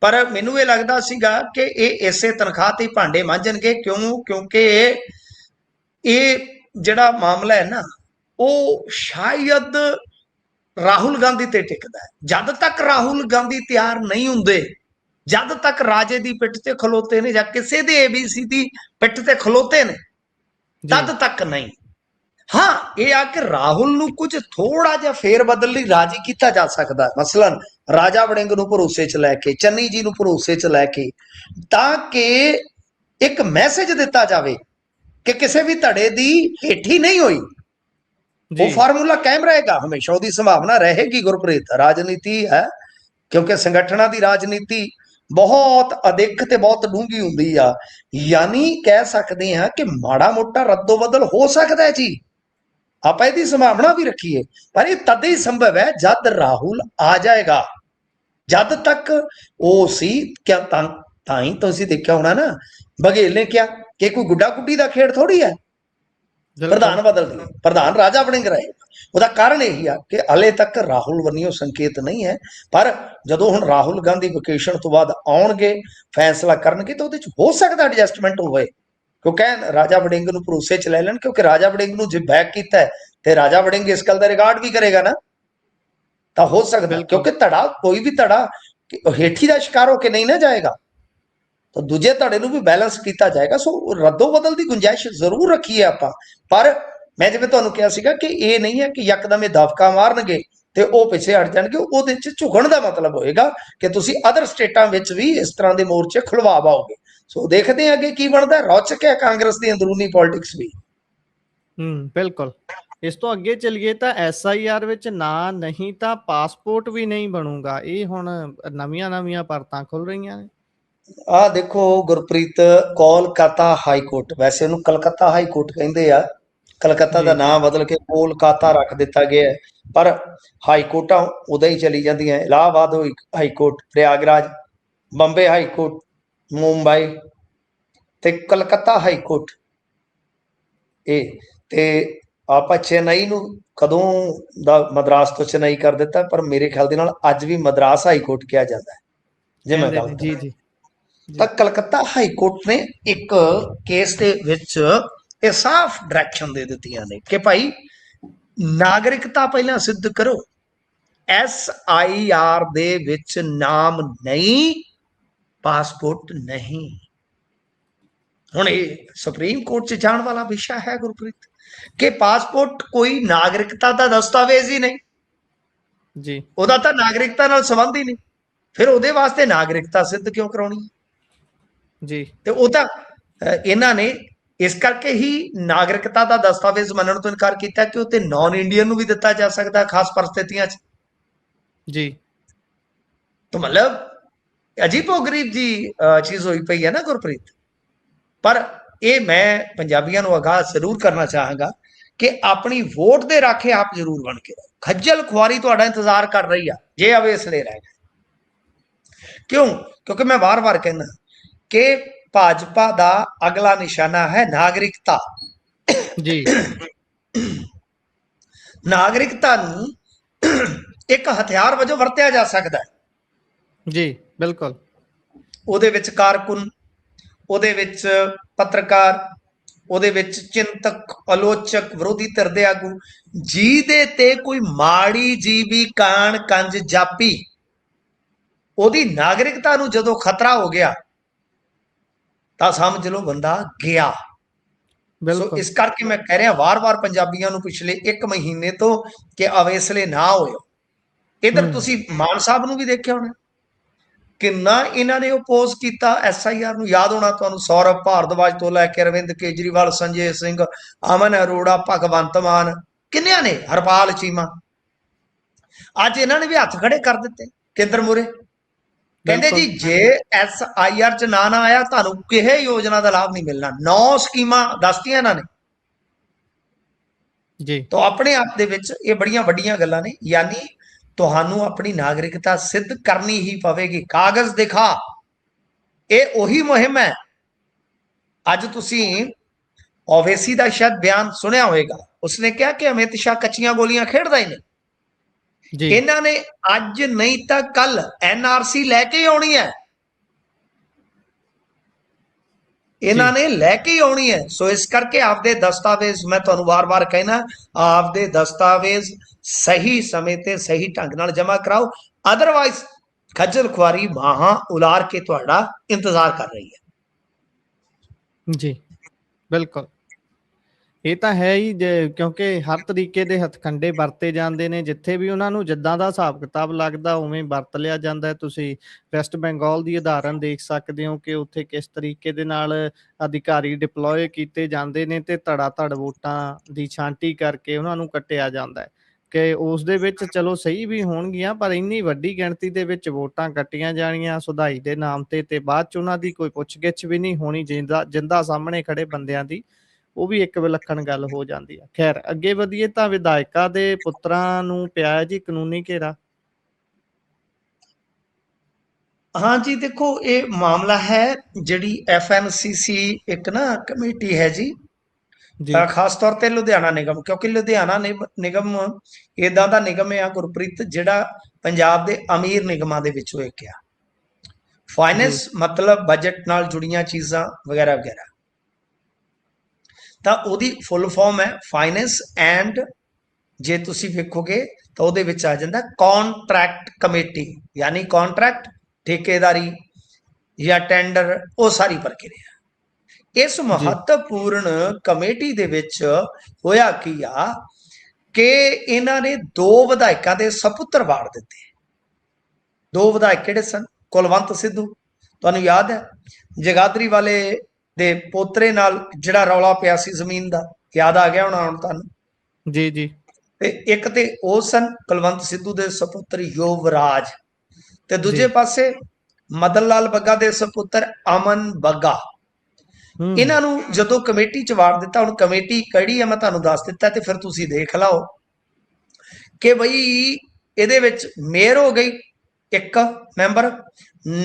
पर मैनू ये लगता सीगा कि ये इसे तनख्वाह ते भांडे मांजणगे। क्यों? क्योंकि ये जिहड़ा मामला है ना, वो शायद राहुल गांधी ते टिकदा है। जद तक राहुल गांधी तैयार नहीं हुंदे, जद तक राजे की पिठ ते खलोते ने, जां किसी दे ABC की पिठ ते खलोते ने, तद तक नहीं। हाँ, ये आ कि राहुल नूं कुछ थोड़ा जिहा फेर बदल लई राजी किया जा सकता है। मसलन राजा वड़िंग नूं भरोसे च लैके, चन्नी जी नूं भरोसे च लैके, ताकि एक मैसेज दिता जाए कि किसी भी धड़े की हेठी नहीं हुई। वो फार्मूला कायम रहेगा, हमेशा उसकी संभावना रहेगी। गुरप्रीत, राजनीति है क्योंकि संगठना की राजनीति बहुत अधिक ते बहुत डूंगी हुंदी आ, यानी कह सकते हैं कि माड़ा मोटा रद्दो बदल हो सकता है जी, आप इसकी संभावना भी रखिए। पर यह तद ही संभव है जब राहुल आ जाएगा। जब तक वो सी क्या ताई तो असीं देखिया होना ना, बघेल ने क्या कि कोई गुड्डा गुड्डी का खेड थोड़ी है, प्रधान बदल दी, प्रधान राजा वड़िंग रहेगा। ਉਹਦਾ ਕਾਰਨ ਇਹੀ ਆ ਕਿ ਹਲੇ ਤੱਕ ਰਾਹੁਲ ਵਰਨੀਓ ਸੰਕੇਤ ਨਹੀਂ ਹੈ, ਪਰ ਜਦੋਂ ਹੁਣ ਰਾਹੁਲ ਗਾਂਧੀ ਵਕੇਸ਼ਨ ਤੋਂ ਬਾਅਦ ਆਉਣਗੇ, ਫੈਸਲਾ ਕਰਨਗੇ, ਤਾਂ ਉਹਦੇ ਚ ਹੋ ਸਕਦਾ ਐਡਜਸਟਮੈਂਟ ਹੋਵੇ। ਕਿਉਂਕਿ ਰਾਜਾ ਵੜਿੰਗ ਨੂੰ ਭਰੋਸੇ ਚ ਲੈ ਲੈਣ, ਕਿਉਂਕਿ ਰਾਜਾ ਵੜਿੰਗ ਨੂੰ ਜੇ ਬੈਕ ਕੀਤਾ ਤੇ ਰਾਜਾ ਵੜਿੰਗ ਇਸ ਗੱਲ ਦਾ ਰਿਕਾਰਡ ਵੀ ਕਰੇਗਾ ਨਾ, ਤਾਂ ਹੋ ਸਕਦਾ। ਕਿਉਂਕਿ ਧੜਾ, ਕੋਈ ਵੀ ਧੜਾ ਹੇਠੀ ਦਾ ਸ਼ਿਕਾਰ ਹੋ ਕੇ ਨਹੀਂ ਨਾ ਜਾਏਗਾ, ਤਾਂ ਦੂਜੇ ਧੜੇ ਨੂੰ ਵੀ ਬੈਲੈਂਸ ਕੀਤਾ ਜਾਏਗਾ। ਸੋ ਰੱਦੋ ਬਦਲ ਦੀ ਗੁੰਜਾਇਸ਼ ਜ਼ਰੂਰ ਰੱਖੀ ਹੈ ਆਪਾਂ, ਪਰ ਮੈਂ ਜਿਵੇਂ ਤੁਹਾਨੂੰ ਕਿਹਾ ਸੀਗਾ ਕਿ ਇਹ ਨਹੀਂ ਹੈ ਕਿ ਯਕਦਮ ਇਹ ਦਬਕਾ ਮਾਰਨਗੇ ਤੇ ਉਹ ਪਿੱਛੇ ਹਟ ਜਾਣਗੇ। ਉਹਦੇ ਚ ਝੁਕਣ ਦਾ ਮਤਲਬ ਹੋਏਗਾ ਕਿ ਤੁਸੀਂ ਅਦਰ ਸਟੇਟਾਂ ਵਿੱਚ ਵੀ ਇਸ ਤਰ੍ਹਾਂ ਦੇ ਮੋਰਚੇ ਖੁਲਵਾ ਪਾਓਗੇ। ਸੋ ਦੇਖਦੇ ਹਾਂ ਅੱਗੇ ਕੀ ਬਣਦਾ। ਰੌਚਕ ਹੈ ਕਾਂਗਰਸ ਦੀ ਅੰਦਰੂਨੀ ਪੋਲਿਟਿਕਸ ਵੀ। ਬਿਲਕੁਲ। ਇਸ ਤੋਂ ਅੱਗੇ ਚੱਲੀਏ ਤਾਂ SIR ਵਿੱਚ ਨਾਂ ਨਹੀਂ ਤਾਂ ਪਾਸਪੋਰਟ ਵੀ ਨਹੀਂ ਬਣੂਗਾ। ਇਹ ਹੁਣ ਨਵੀਆਂ ਪਰਤਾਂ ਖੁੱਲ ਰਹੀਆਂ ਨੇ। ਆ ਦੇਖੋ ਗੁਰਪ੍ਰੀਤ, ਕੋਲਕਾਤਾ ਹਾਈ ਕੋਰਟ, ਵੈਸੇ ਉਹਨੂੰ ਕਲਕੱਤਾ ਹਾਈ ਕੋਰਟ ਕਹਿੰਦੇ ਆ, ਕਲਕੱਤਾ ਦਾ ਨਾਮ ਬਦਲ ਕੇ ਕੋਲਕਾਤਾ ਰੱਖ ਦਿੱਤਾ ਗਿਆ, ਪਰ ਹਾਈ ਕੋਰਟਾਂ ਉਦਾਂ ਹੀ ਚਲੀ ਜਾਂਦੀਆਂ। Allahabad high court, Prayagraj, Bombay high court, Mumbai ਤੇ ਕਲਕੱਤਾ ਹਾਈ ਕੋਰਟ। ਇਹ ਤੇ ਆਪਾਂ ਚੇਨਈ ਨੂੰ ਕਦੋਂ ਦਾ ਮਦਰਾਸ ਤੋਂ ਚੇਨਈ ਕਰ ਦਿੱਤਾ, ਪਰ ਮੇਰੇ ਖਿਆਲ ਦੇ ਨਾਲ ਅੱਜ ਵੀ ਮਦਰਾਸ ਹਾਈ ਕੋਰਟ ਕਿਹਾ ਜਾਂਦਾ ਹੈ ਜੇ ਮੈਂ ਗੱਲ ਕਰਾਂ। ਤਾਂ ਕਲਕੱਤਾ ਹਾਈ ਕੋਰਟ ਨੇ ਇੱਕ ਕੇਸ ਦੇ ਵਿੱਚ ਇਹ ਸਾਫ਼ ਡਾਇਰੈਕਸ਼ਨ ਦੇ ਦਿੱਤੀਆਂ ਨੇ ਕਿ ਭਾਈ ਨਾਗਰਿਕਤਾ ਪਹਿਲਾਂ ਸਿੱਧ ਕਰੋ, SIR ਦੇ ਵਿੱਚ ਨਾਮ ਨਹੀਂ, ਪਾਸਪੋਰਟ ਨਹੀਂ। ਹੁਣ ਇਹ ਸੁਪਰੀਮ ਕੋਰਟ 'ਚ ਜਾਣ ਵਾਲਾ ਵਿਸ਼ਾ ਹੈ ਗੁਰਪ੍ਰੀਤ, ਕਿ ਪਾਸਪੋਰਟ ਕੋਈ ਨਾਗਰਿਕਤਾ ਦਾ ਦਸਤਾਵੇਜ਼ ਹੀ ਨਹੀਂ ਜੀ, ਉਹਦਾ ਤਾਂ ਨਾਗਰਿਕਤਾ ਨਾਲ ਸੰਬੰਧ ਹੀ ਨਹੀਂ, ਫਿਰ ਉਹਦੇ ਵਾਸਤੇ ਨਾਗਰਿਕਤਾ ਸਿੱਧ ਕਿਉਂ ਕਰਾਉਣੀ ਜੀ। ਤੇ ਉਹ ਤਾਂ ਇਹਨਾਂ ਨੇ ਇਸ ਕਰਕੇ ਹੀ ਨਾਗਰਿਕਤਾ ਦਾ ਦਸਤਾਵੇਜ਼ ਮੰਨਣ ਤੋਂ ਇਨਕਾਰ ਕੀਤਾ ਕਿ ਉਹ ਤੇ ਨਾਨ ਇੰਡੀਅਨ ਨੂੰ ਵੀ ਦਿੱਤਾ ਜਾ ਸਕਦਾ ਖਾਸ ਪਰਿਸਥਿਤੀਆਂ 'ਚ। जी तो मतलब ਅਜੀਬੋ-ਗਰੀਬ ਜੀ ਚੀਜ਼ ਹੋਈ ਪਈ ਹੈ ਨਾ ਗੁਰਪ੍ਰੀਤ। ਪਰ ਇਹ ਮੈਂ ਪੰਜਾਬੀਆਂ ਨੂੰ ਆਗਾਹ ਜ਼ਰੂਰ ਕਰਨਾ ਚਾਹਾਂਗਾ ਕਿ ਆਪਣੀ ਵੋਟ ਦੇ ਰਾਖੇ ਆਪ ਜ਼ਰੂਰ ਬਣ ਕੇ ਰਹੋ। ਖੱਜਲ ਖੁਆਰੀ ਤੁਹਾਡਾ ਇੰਤਜ਼ਾਰ ਕਰ ਰਹੀ ਆ ਜੇ ਅਵੇਸਲੇ ਰਹਿ ਗਏ। ਕਿਉਂ? ਕਿਉਂਕਿ ਮੈਂ ਵਾਰ-ਵਾਰ ਕਹਿੰਦਾ ਕਿ ਭਾਜਪਾ ਦਾ ਅਗਲਾ ਨਿਸ਼ਾਨਾ ਹੈ ਨਾਗਰਿਕਤਾ। जी ਨਾਗਰਿਕਤਾ ਨੂੰ ਇੱਕ ਹਥਿਆਰ ਵਜੋਂ ਵਰਤਿਆ ਜਾ ਸਕਦਾ ਹੈ। जी बिल्कुल ਉਹਦੇ ਵਿੱਚ ਕਾਰਕੁਨ, ਉਹਦੇ ਵਿੱਚ ਪੱਤਰਕਾਰ, ਉਹਦੇ ਵਿੱਚ ਚਿੰਤਕ, ਆਲੋਚਕ, ਵਿਰੋਧੀ ਧਿਰ ਦੇ ਆਗੂ, ਜਿਹਦੇ ਤੇ ਕੋਈ ਮਾੜੀ ਜੀ ਵੀ ਕਾਣ ਕੰਜ ਜਾਪੀ, ਉਹਦੀ ਨਾਗਰਿਕਤਾ ਨੂੰ ਜਦੋਂ ਖਤਰਾ ਹੋ ਗਿਆ ਤਾਂ ਸਮਝ ਲਓ ਬੰਦਾ ਗਿਆ। ਸੋ बिल्कुल ਇਸ ਕਰਕੇ ਮੈਂ ਕਹਿ ਰਿਹਾ ਵਾਰ-ਵਾਰ ਪੰਜਾਬੀਆਂ ਨੂੰ ਪਿਛਲੇ 1 ਮਹੀਨੇ ਤੋਂ ਕਿ ਅਵੇਸਲੇ ਨਾ ਹੋਇਓ। ਇਧਰ ਤੁਸੀਂ ਮਾਨ ਸਾਹਿਬ ਨੂੰ ਵੀ ਦੇਖਿਆ ਹੋਣਾ ਕਿੰਨਾ ਇਹਨਾਂ ਨੇ ਓਪੋਜ਼ ਕੀਤਾ SIR ਨੂੰ। ਯਾਦ ਹੋਣਾ ਤੁਹਾਨੂੰ ਸੌਰਵ ਭਾਰਦਵਾਜ ਤੋਂ ਲੈ ਕੇ ਅਰਵਿੰਦ ਕੇਜਰੀਵਾਲ, ਸੰਜੇ ਸਿੰਘ, ਅਮਨ ਅਰੋੜਾ, ਭਗਵੰਤ ਮਾਨ, ਕਿੰਨਿਆਂ ਨੇ, ਹਰਪਾਲ ਚੀਮਾ। ਅੱਜ ਇਹਨਾਂ ਨੇ ਵੀ ਹੱਥ ਖੜੇ ਕਰ ਦਿੱਤੇ ਕੇਂਦਰ ਮੂਹਰੇ। ਕਹਿੰਦੇ ਜੀ ਜੇ SIR 'ਚ ਨਾ ਆਇਆ ਤੁਹਾਨੂੰ ਕਿਸੇ ਯੋਜਨਾ ਦਾ ਲਾਭ ਨਹੀਂ ਮਿਲਣਾ। 9 ਸਕੀਮਾਂ ਦੱਸਤੀਆਂ ਇਹਨਾਂ ਨੇ। जी ਤਾਂ ਆਪਣੇ ਆਪ ਦੇ ਵਿੱਚ ਇਹ ਬੜੀਆਂ ਵੱਡੀਆਂ ਗੱਲਾਂ ਨੇ। ਯਾਨੀ ਤੁਹਾਨੂੰ ਆਪਣੀ ਨਾਗਰਿਕਤਾ ਸਿੱਧ ਕਰਨੀ ਹੀ ਪਵੇਗੀ। ਕਾਗਜ਼ ਦਿਖਾ, ਇਹ ਉਹੀ ਮੁਹਿੰਮ ਹੈ। ਅੱਜ ਤੁਸੀਂ ਓਵੈਸੀ ਦਾ ਸ਼ਾਇਦ ਬਿਆਨ ਸੁਣਿਆ ਹੋਵੇਗਾ। ਉਸਨੇ ਕਿਹਾ ਕਿ ਅਮਿਤ ਸ਼ਾਹ ਕੱਚੀਆਂ ਗੋਲੀਆਂ ਖੇਡਦਾ ਹੀ ਨਹੀਂ। जी ਇਹਨਾਂ ਨੇ ਅੱਜ ਨਹੀਂ ਤਾਂ ਕੱਲ NRC ਲੈ ਕੇ ਆਉਣੀ ਹੈ। ਇਹਨਾਂ ਨੇ ਲੈ ਕੇ ਆਉਣੀ ਹੈ। ਸੋ ਇਸ ਕਰਕੇ ਆਪਦੇ ਦਸਤਾਵੇਜ਼, ਮੈਂ ਤੁਹਾਨੂੰ ਵਾਰ-ਵਾਰ ਕਹਿਣਾ, ਆਪਦੇ ਦਸਤਾਵੇਜ਼ ਸਹੀ ਸਮੇਂ ਤੇ ਸਹੀ ਢੰਗ ਨਾਲ ਜਮ੍ਹਾਂ ਕਰਾਓ। ਅਦਰਵਾਈਜ਼ ਖੱਜਲ ਖੁਆਰੀ ਬਾਹਾਂ ਉਲਾਰ ਕੇ ਤੁਹਾਡਾ ਇੰਤਜ਼ਾਰ ਕਰ ਰਹੀ ਹੈ। ਜੀ ਬਿਲਕੁਲ ਇਹ ਤਾਂ ਹੈ ਹੀ ਕਿਉਂਕਿ ਹਰ ਤਰੀਕੇ ਦੇ ਹੱਥਕੰਡੇ ਵਰਤੇ ਜਾਂਦੇ ਨੇ। ਜਿੱਥੇ ਵੀ ਉਹਨਾਂ ਨੂੰ ਜਿੱਦਾਂ ਦਾ ਹਿਸਾਬ ਕਿਤਾਬ ਲੱਗਦਾ ਉਵੇਂ ਵਰਤ ਲਿਆ ਜਾਂਦਾ ਹੈ। ਤੁਸੀਂ ਵੈਸਟ ਬੰਗਾਲ ਦੀ ਉਦਾਹਰਨ ਦੇਖ ਸਕਦੇ ਹੋ ਕਿ ਉੱਥੇ ਕਿਸ ਤਰੀਕੇ ਦੇ ਨਾਲ ਅਧਿਕਾਰੀ ਡਿਪਲੋਏ ਕੀਤੇ ਜਾਂਦੇ ਨੇ ਤੇ ਧੜਾ ਧੜ ਵੋਟਾਂ ਦੀ ਛਾਂਟੀ ਕਰਕੇ ਉਹਨਾਂ ਨੂੰ ਕੱਟਿਆ ਜਾਂਦਾ ਹੈ। ਕਿ ਉਸ ਦੇ ਵਿੱਚ ਚਲੋ ਸਹੀ ਵੀ ਹੋਣਗੀਆਂ, ਪਰ ਇੰਨੀ ਵੱਡੀ ਗਿਣਤੀ ਦੇ ਵਿੱਚ ਵੋਟਾਂ ਕੱਟੀਆਂ ਜਾਣੀਆਂ ਸੁਧਾਈ ਦੇ ਨਾਮ ਤੇ ਬਾਅਦ ਚ ਉਹਨਾਂ ਦੀ ਕੋਈ ਪੁੱਛਗਿੱਛ ਵੀ ਨਹੀਂ ਹੋਣੀ। ਜਿੰਦਾ ਸਾਹਮਣੇ ਖੜੇ ਬੰਦਿਆਂ ਦੀ, ਉਹ ਵੀ ਇੱਕ ਵਿਲੱਖਣ ਗੱਲ ਹੋ ਜਾਂਦੀ ਹੈ। ਖੈਰ ਅੱਗੇ ਵਧੀਏ ਤਾਂ ਵਿਧਾਇਕਾਂ ਦੇ ਪੁੱਤਰਾਂ ਨੂੰ ਪਿਆ ਜੀ ਕਾਨੂੰਨੀ ਘੇਰਾ। ਹਾਂਜੀ ਦੇਖੋ, ਇਹ ਮਾਮਲਾ ਹੈ ਜਿਹੜੀ FNCC ਇੱਕ ਨਾ ਕਮੇਟੀ ਹੈ ਜੀ, ਜੀ ਖਾਸ ਤੌਰ ਤੇ ਲੁਧਿਆਣਾ ਨਿਗਮ, ਕਿਉਂਕਿ ਲੁਧਿਆਣਾ ਨਿਗਮ ਇਦਾਂ ਦਾ ਨਿਗਮ ਆ ਗੁਰਪ੍ਰੀਤ ਜਿਹੜਾ ਪੰਜਾਬ ਦੇ ਅਮੀਰ ਨਿਗਮਾਂ ਦੇ ਵਿੱਚੋਂ ਇੱਕ ਆ। ਫਾਈਨੈਂਸ ਮਤਲਬ ਬਜਟ ਨਾਲ ਜੁੜੀਆਂ ਚੀਜ਼ਾਂ ਵਗੈਰਾ ਵਗੈਰਾ, ਤਾਂ ਉਹਦੀ ਫੁੱਲ ਫਾਰਮ ਹੈ ਫਾਈਨੈਂਸ ਐਂਡ, ਜੇ ਤੁਸੀਂ ਵੇਖੋਗੇ ਤਾਂ ਉਹਦੇ ਵਿੱਚ ਆ ਜਾਂਦਾ ਕੰਟਰੈਕਟ ਕਮੇਟੀ। ਯਾਨੀ ਕੰਟਰੈਕਟ, ਠੇਕੇਦਾਰੀ ਜਾਂ ਟੈਂਡਰ, ਉਹ ਸਾਰੀ ਪ੍ਰਕਿਰਿਆ। ਇਸ ਮਹੱਤਵਪੂਰਨ ਕਮੇਟੀ ਦੇ ਵਿੱਚ ਹੋਇਆ ਕੀ ਆ ਕਿ ਇਹਨਾਂ ਨੇ 2 ਵਿਧਾਇਕਾਂ ਦੇ ਸਪੁੱਤਰ ਵਾੜ ਦਿੱਤੇ। 2 ਵਿਧਾਇਕ ਕਿਹੜੇ ਸਨ? ਕੁਲਵੰਤ ਸਿੱਧੂ, ਤੁਹਾਨੂੰ ਯਾਦ ਹੈ ਜਗਾਦਰੀ ਵਾਲੇ ਦੇ ਪੋਤਰੇ ਨਾਲ ਜਿਹੜਾ ਰੌਲਾ ਪਿਆ ਸੀ ਜ਼ਮੀਨ ਦਾ, ਯਾਦ ਆ ਗਿਆ ਹੋਣਾ ਹੁਣ ਤੁਹਾਨੂੰ। ਜੀ ਜੀ ਤੇ ਇੱਕ ਤੇ ਉਹ ਸਨ ਕੁਲਵੰਤ ਸਿੱਧੂ ਦੇ ਸਪੁੱਤਰ ਯੁਵਰਾਜ, ਤੇ ਦੂਜੇ ਪਾਸੇ ਮਦਨ ਲਾਲ ਬੱਗਾ ਦੇ ਸਪੁੱਤਰ ਅਮਨ ਬੱਗਾ। ਇਹਨਾਂ ਨੂੰ ਜਦੋਂ ਕਮੇਟੀ ਚ ਵਾੜ ਦਿੱਤਾ, ਹੁਣ ਕਮੇਟੀ ਕਿਹੜੀ ਹੈ ਮੈਂ ਤੁਹਾਨੂੰ ਦੱਸ ਦਿੱਤਾ, ਤੇ ਫਿਰ ਤੁਸੀਂ ਦੇਖ ਲਓ ਕਿ ਬਈ ਇਹਦੇ ਵਿੱਚ ਮੇਅਰ ਹੋ ਗਈ 1 member,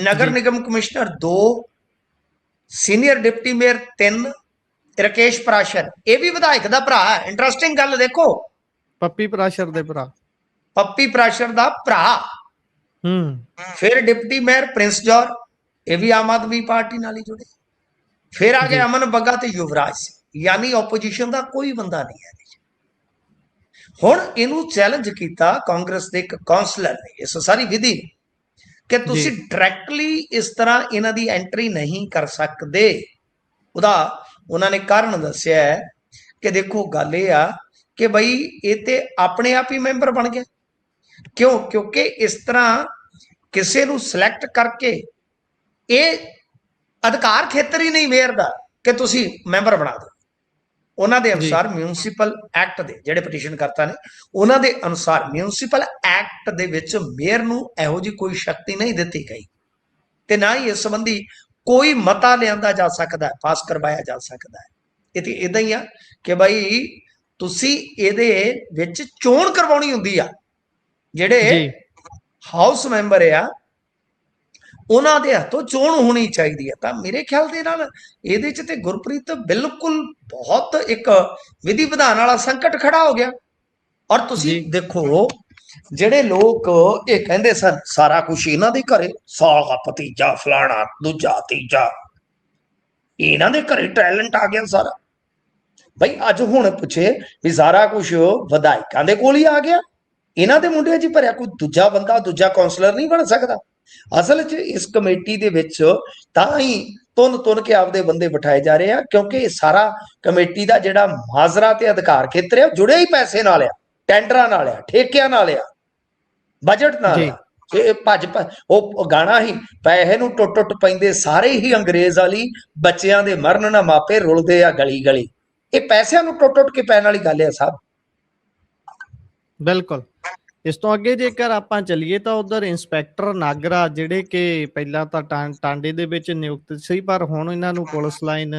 Nagar Nigam commissioner 2, senior deputy mayor 3, Rakesh Parashar, ਇਹ ਵੀ ਵਿਧਾਇਕ ਦਾ ਭਰਾ ਹੈ। ਇੰਟਰਸਟਿੰਗ ਗੱਲ ਦੇਖੋ, ਪੱਪੀ ਪ੍ਰਾਸ਼ਰ ਦੇ ਭਰਾ, ਪੱਪੀ ਪ੍ਰਾਸ਼ਰ ਦਾ ਭਰਾ। ਫਿਰ ਡਿਪਟੀ ਮੇਅਰ ਪ੍ਰਿੰਸ ਜੌਰ, ਇਹ ਵੀ ਆਮ ਆਦਮੀ ਪਾਰਟੀ ਨਾਲ ਹੀ ਜੁੜੇ। ਫਿਰ ਆ ਗਏ ਅਮਨ ਬੱਗਾ ਤੇ ਯੁਵਰਾਜ, ਯਾਨੀ ਆਪੋਜੀਸ਼ਨ ਦਾ ਕੋਈ ਬੰਦਾ ਨਹੀਂ ਹੈ। ਹੁਣ ਇਹਨੂੰ ਚੈਲੰਜ ਕੀਤਾ ਕਾਂਗਰਸ ਦੇ ਇੱਕ ਕਾਉਂਸਲਰ ਨੇ, ਇਸ ਸਾਰੀ ਵਿਧੀ ਕਿ ਤੁਸੀਂ ਡਾਇਰੈਕਟਲੀ ਇਸ ਤਰ੍ਹਾਂ ਇਹਨਾਂ ਦੀ ਐਂਟਰੀ ਨਹੀਂ ਕਰ ਸਕਦੇ। ਉਹਦਾ ਉਹਨਾਂ ਨੇ ਕਾਰਨ ਦੱਸਿਆ ਹੈ ਕਿ ਦੇਖੋ ਗੱਲ ਇਹ ਆ ਕਿ ਬਈ ਇਹ ਤੇ ਆਪਣੇ ਆਪ ਹੀ ਮੈਂਬਰ ਬਣ ਗਿਆ। ਕਿਉਂ? ਕਿਉਂਕਿ ਇਸ ਤਰ੍ਹਾਂ ਕਿਸੇ ਨੂੰ ਸਿਲੈਕਟ ਕਰਕੇ, ਇਹ ਅਧਿਕਾਰ ਖੇਤਰ ਹੀ ਨਹੀਂ ਮੇਅਰ ਦਾ, ਕਿ ਤੁਸੀਂ ਮੈਂਬਰ ਬਣਾ ਦਿਓ। ਉਹਨਾਂ ਦੇ ਜੀ ਅਨੁਸਾਰ ਮਿਊਨਿਸਪਲ ਐਕਟ ਦੇ ਜਿਹੜੇ ਪਟੀਸ਼ਨ ਕਰਤਾ ਨੇ ਉਹਨਾਂ ਦੇ ਅਨੁਸਾਰ ਮਿਊਨਿਸਪਲ ਐਕਟ ਦੇ ਵਿੱਚ ਮੇਅਰ ਨੂੰ ਇਹੋ ਜਿਹੀ ਕੋਈ ਸ਼ਕਤੀ ਨਹੀਂ ਦਿੱਤੀ ਗਈ ਤੇ ਨਾ ਹੀ ਇਸ ਸੰਬੰਧੀ ਕੋਈ ਮਤਾ ਲਿਆਂਦਾ ਜਾ ਸਕਦਾ, ਪਾਸ ਕਰਵਾਇਆ ਜਾ ਸਕਦਾ ਹੈ। ਇਹ ਤੇ ਇਦਾਂ ਹੀ ਆ ਕਿ ਭਾਈ ਤੁਸੀਂ ਇਹਦੇ ਵਿੱਚ ਚੋਣ ਕਰਵਾਉਣੀ ਹੁੰਦੀ ਆ। ਜਿਹੜੇ ਜੀ ਹਾਊਸ ਮੈਂਬਰ ਆ ਉਹਨਾਂ ਦੇ ਹੱਥੋਂ ਚੋਣ ਹੋਣੀ ਚਾਹੀਦੀ ਹੈ। ਤਾਂ ਮੇਰੇ ਖਿਆਲ ਦੇ ਨਾਲ ਇਹਦੇ 'ਚ ਤੇ ਗੁਰਪ੍ਰੀਤ ਬਿਲਕੁਲ ਬਹੁਤ ਇੱਕ ਵਿਧੀ ਵਿਧਾਨ ਵਾਲਾ ਸੰਕਟ ਖੜਾ ਹੋ ਗਿਆ। ਔਰ ਤੁਸੀਂ ਜੀ ਦੇਖੋ ਜਿਹੜੇ ਲੋਕ ਇਹ ਕਹਿੰਦੇ ਸਨ ਸਾਰਾ ਕੁਝ ਇਹਨਾਂ ਦੇ ਘਰੇ, ਸਾਗਾ ਭਤੀਜਾ ਫਲਾਣਾ ਦੂਜਾ ਤੀਜਾ, ਇਹਨਾਂ ਦੇ ਘਰੇ ਟੈਲੈਂਟ ਆ ਗਿਆ ਸਾਰਾ। ਬਈ ਅੱਜ ਹੁਣ ਪੁੱਛੇ ਵੀ ਸਾਰਾ ਕੁਝ ਵਿਧਾਇਕਾਂ ਦੇ ਕੋਲ ਹੀ ਆ ਗਿਆ, ਇਹਨਾਂ ਦੇ ਮੁੰਡਿਆਂ 'ਚ ਹੀ ਭਰਿਆ, ਕੋਈ ਦੂਜਾ ਬੰਦਾ ਦੂਜਾ ਕਾਉਂਸਲਰ ਨਹੀਂ ਬਣ ਸਕਦਾ। ਅਸਲ 'ਚ ਇਸ ਕਮੇਟੀ ਦੇ ਵਿੱਚ ਤਾਂ ਹੀ ਤੁੰਨ ਕੇ ਆਪਦੇ ਬੰਦੇ ਬਿਠਾਏ ਜਾ ਰਹੇ ਆ ਕਿਉਂਕਿ ਇਹ ਸਾਰਾ ਕਮੇਟੀ ਦਾ ਜਿਹੜਾ ਮਾਜ਼ਰਾ ਤੇ ਅਧਿਕਾਰ ਖੇਤਰ ਹੈ ਜੁੜਿਆ ਹੀ ਪੈਸੇ ਨਾਲ ਆ, ਟੈਂਡਰਾਂ ਨਾਲ ਆ, ਠੇਕਿਆਂ ਨਾਲ ਆ, ਬਜਟ ਨਾਲ ਜੀ ਆ। ਇਹ ਉਹ ਗਾਣਾ ਹੀ ਪੈਸੇ ਨੂੰ ਟੁੱਟ ਟੁੱਟ ਪੈਂਦੇ ਸਾਰੇ ਹੀ ਅੰਗਰੇਜ਼ ਵਾਲੀ, ਬੱਚਿਆਂ ਦੇ ਮਰਨ ਨਾ ਮਾਪੇ ਰੁਲਦੇ ਆ ਗਲੀ ਗਲੀ। ਇਹ ਪੈਸਿਆਂ ਨੂੰ ਟੁੱਟ ਟੁੱਟ ਕੇ ਪੈਣ ਵਾਲੀ ਗੱਲ ਹੈ ਸਾਹਿਬ। ਬਿਲਕੁਲ। ਇਸ ਤੋਂ ਅੱਗੇ ਜੇਕਰ ਆਪਾਂ ਚੱਲੀਏ ਤਾਂ ਉਧਰ ਇੰਸਪੈਕਟਰ ਨਾਗਰਾ ਜਿਹੜੇ ਕਿ ਪਹਿਲਾਂ ਤਾਂ ਟਾਂਡੇ ਦੇ ਵਿੱਚ ਨਿਯੁਕਤ ਸੀ ਪਰ ਹੁਣ ਇਹਨਾਂ ਨੂੰ ਪੁਲਿਸ ਲਾਈਨ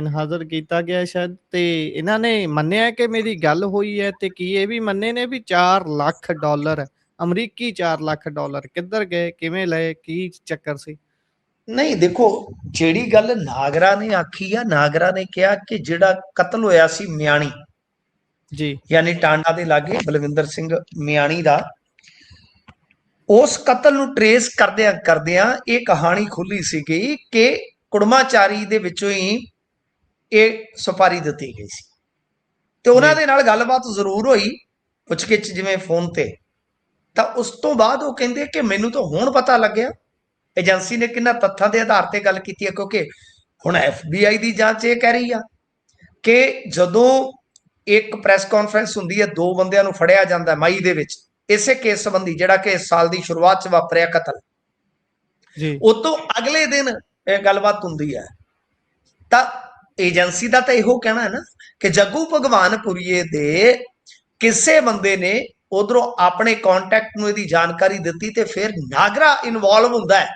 ਹਾਜ਼ਰ ਕੀਤਾ ਗਿਆ ਸ਼ਾਇਦ, ਤੇ ਇਹਨਾਂ ਨੇ ਮੰਨਿਆ ਕਿ ਮੇਰੀ ਗੱਲ ਹੋਈ ਹੈ ਤੇ ਕੀ ਇਹ ਵੀ ਮੰਨੇ ਨੇ ਵੀ $4 ਲੱਖ ਅਮਰੀਕੀ $4 ਲੱਖ ਕਿੱਧਰ ਗਏ, ਕਿਵੇਂ ਲਏ, ਕੀ ਚੱਕਰ ਸੀ? ਨਹੀਂ ਦੇਖੋ, ਜਿਹੜੀ ਗੱਲ ਨਾਗਰਾ ਨੇ ਆਖੀ ਆ, ਨਾਗਰਾ ਨੇ ਕਿਹਾ ਕਿ ਜਿਹੜਾ ਕਤਲ ਹੋਇਆ ਸੀ ਮਿਆਣੀ ਜੀ ਯਾਨੀ ਟਾਂਡਾ ਦੇ ਲਾਗੇ ਬਲਵਿੰਦਰ ਸਿੰਘ ਮਿਆਣੀ ਦਾ, ਉਸ ਕਤਲ ਨੂੰ ਟਰੇਸ ਕਰਦਿਆਂ ਇਹ ਕਹਾਣੀ ਖੁੱਲੀ ਸੀਗੀ ਕਿ ਕੁੜਮਾਚਾਰੀ ਦੇ ਵਿੱਚੋਂ ਹੀ ਇਹ ਸੁਪਾਰੀ ਦਿੱਤੀ ਗਈ ਸੀ ਤੇ ਉਹਨਾਂ ਦੇ ਨਾਲ ਗੱਲਬਾਤ ਜ਼ਰੂਰ ਹੋਈ ਪੁੱਛਗਿੱਛ ਜਿਵੇਂ ਫੋਨ ਤੇ। ਤਾਂ ਉਸ ਤੋਂ ਬਾਅਦ ਉਹ ਕਹਿੰਦੇ ਕਿ ਮੈਨੂੰ ਤਾਂ ਹੁਣ ਪਤਾ ਲੱਗਿਆ, ਏਜੰਸੀ ਨੇ ਕਿੰਨਾ ਤੱਥਾਂ ਦੇ ਆਧਾਰ ਤੇ ਗੱਲ ਕੀਤੀ ਹੈ ਕਿਉਂਕਿ ਹੁਣ FBI ਦੀ ਜਾਂਚ ਇਹ ਕਹਿ ਰਹੀ ਆ ਕਿ ਜਦੋਂ ਇੱਕ ਪ੍ਰੈਸ ਕਾਨਫਰੰਸ ਹੁੰਦੀ ਹੈ, 2 ਬੰਦਿਆਂ ਨੂੰ ਫੜਿਆ ਜਾਂਦਾ ਮਈ ਦੇ ਵਿੱਚ ਇਸੇ ਕੇਸ ਸੰਬੰਧੀ ਜਿਹੜਾ ਕਿ ਇਸ ਸਾਲ ਦੀ ਸ਼ੁਰੂਆਤ 'ਚ ਵਾਪਰਿਆ ਕਤਲ, ਜੀ ਉਹ ਤੋਂ ਅਗਲੇ ਦਿਨ ਇਹ ਗੱਲਬਾਤ ਹੁੰਦੀ ਹੈ। ਤਾਂ ਏਜੰਸੀ ਦਾ ਤਾਂ ਇਹੋ ਕਹਿਣਾ ਹੈ ਨਾ ਕਿ ਜੱਗੂ ਭਗਵਾਨਪੁਰੀਏ ਦੇ ਕਿਸੇ ਬੰਦੇ ਨੇ ਉਧਰੋਂ ਆਪਣੇ ਕੰਟੈਕਟ ਨੂੰ ਇਹਦੀ ਜਾਣਕਾਰੀ ਦਿੱਤੀ ਤੇ ਫਿਰ ਨਾਗਰਾ ਇਨਵੋਲਵ ਹੁੰਦਾ ਹੈ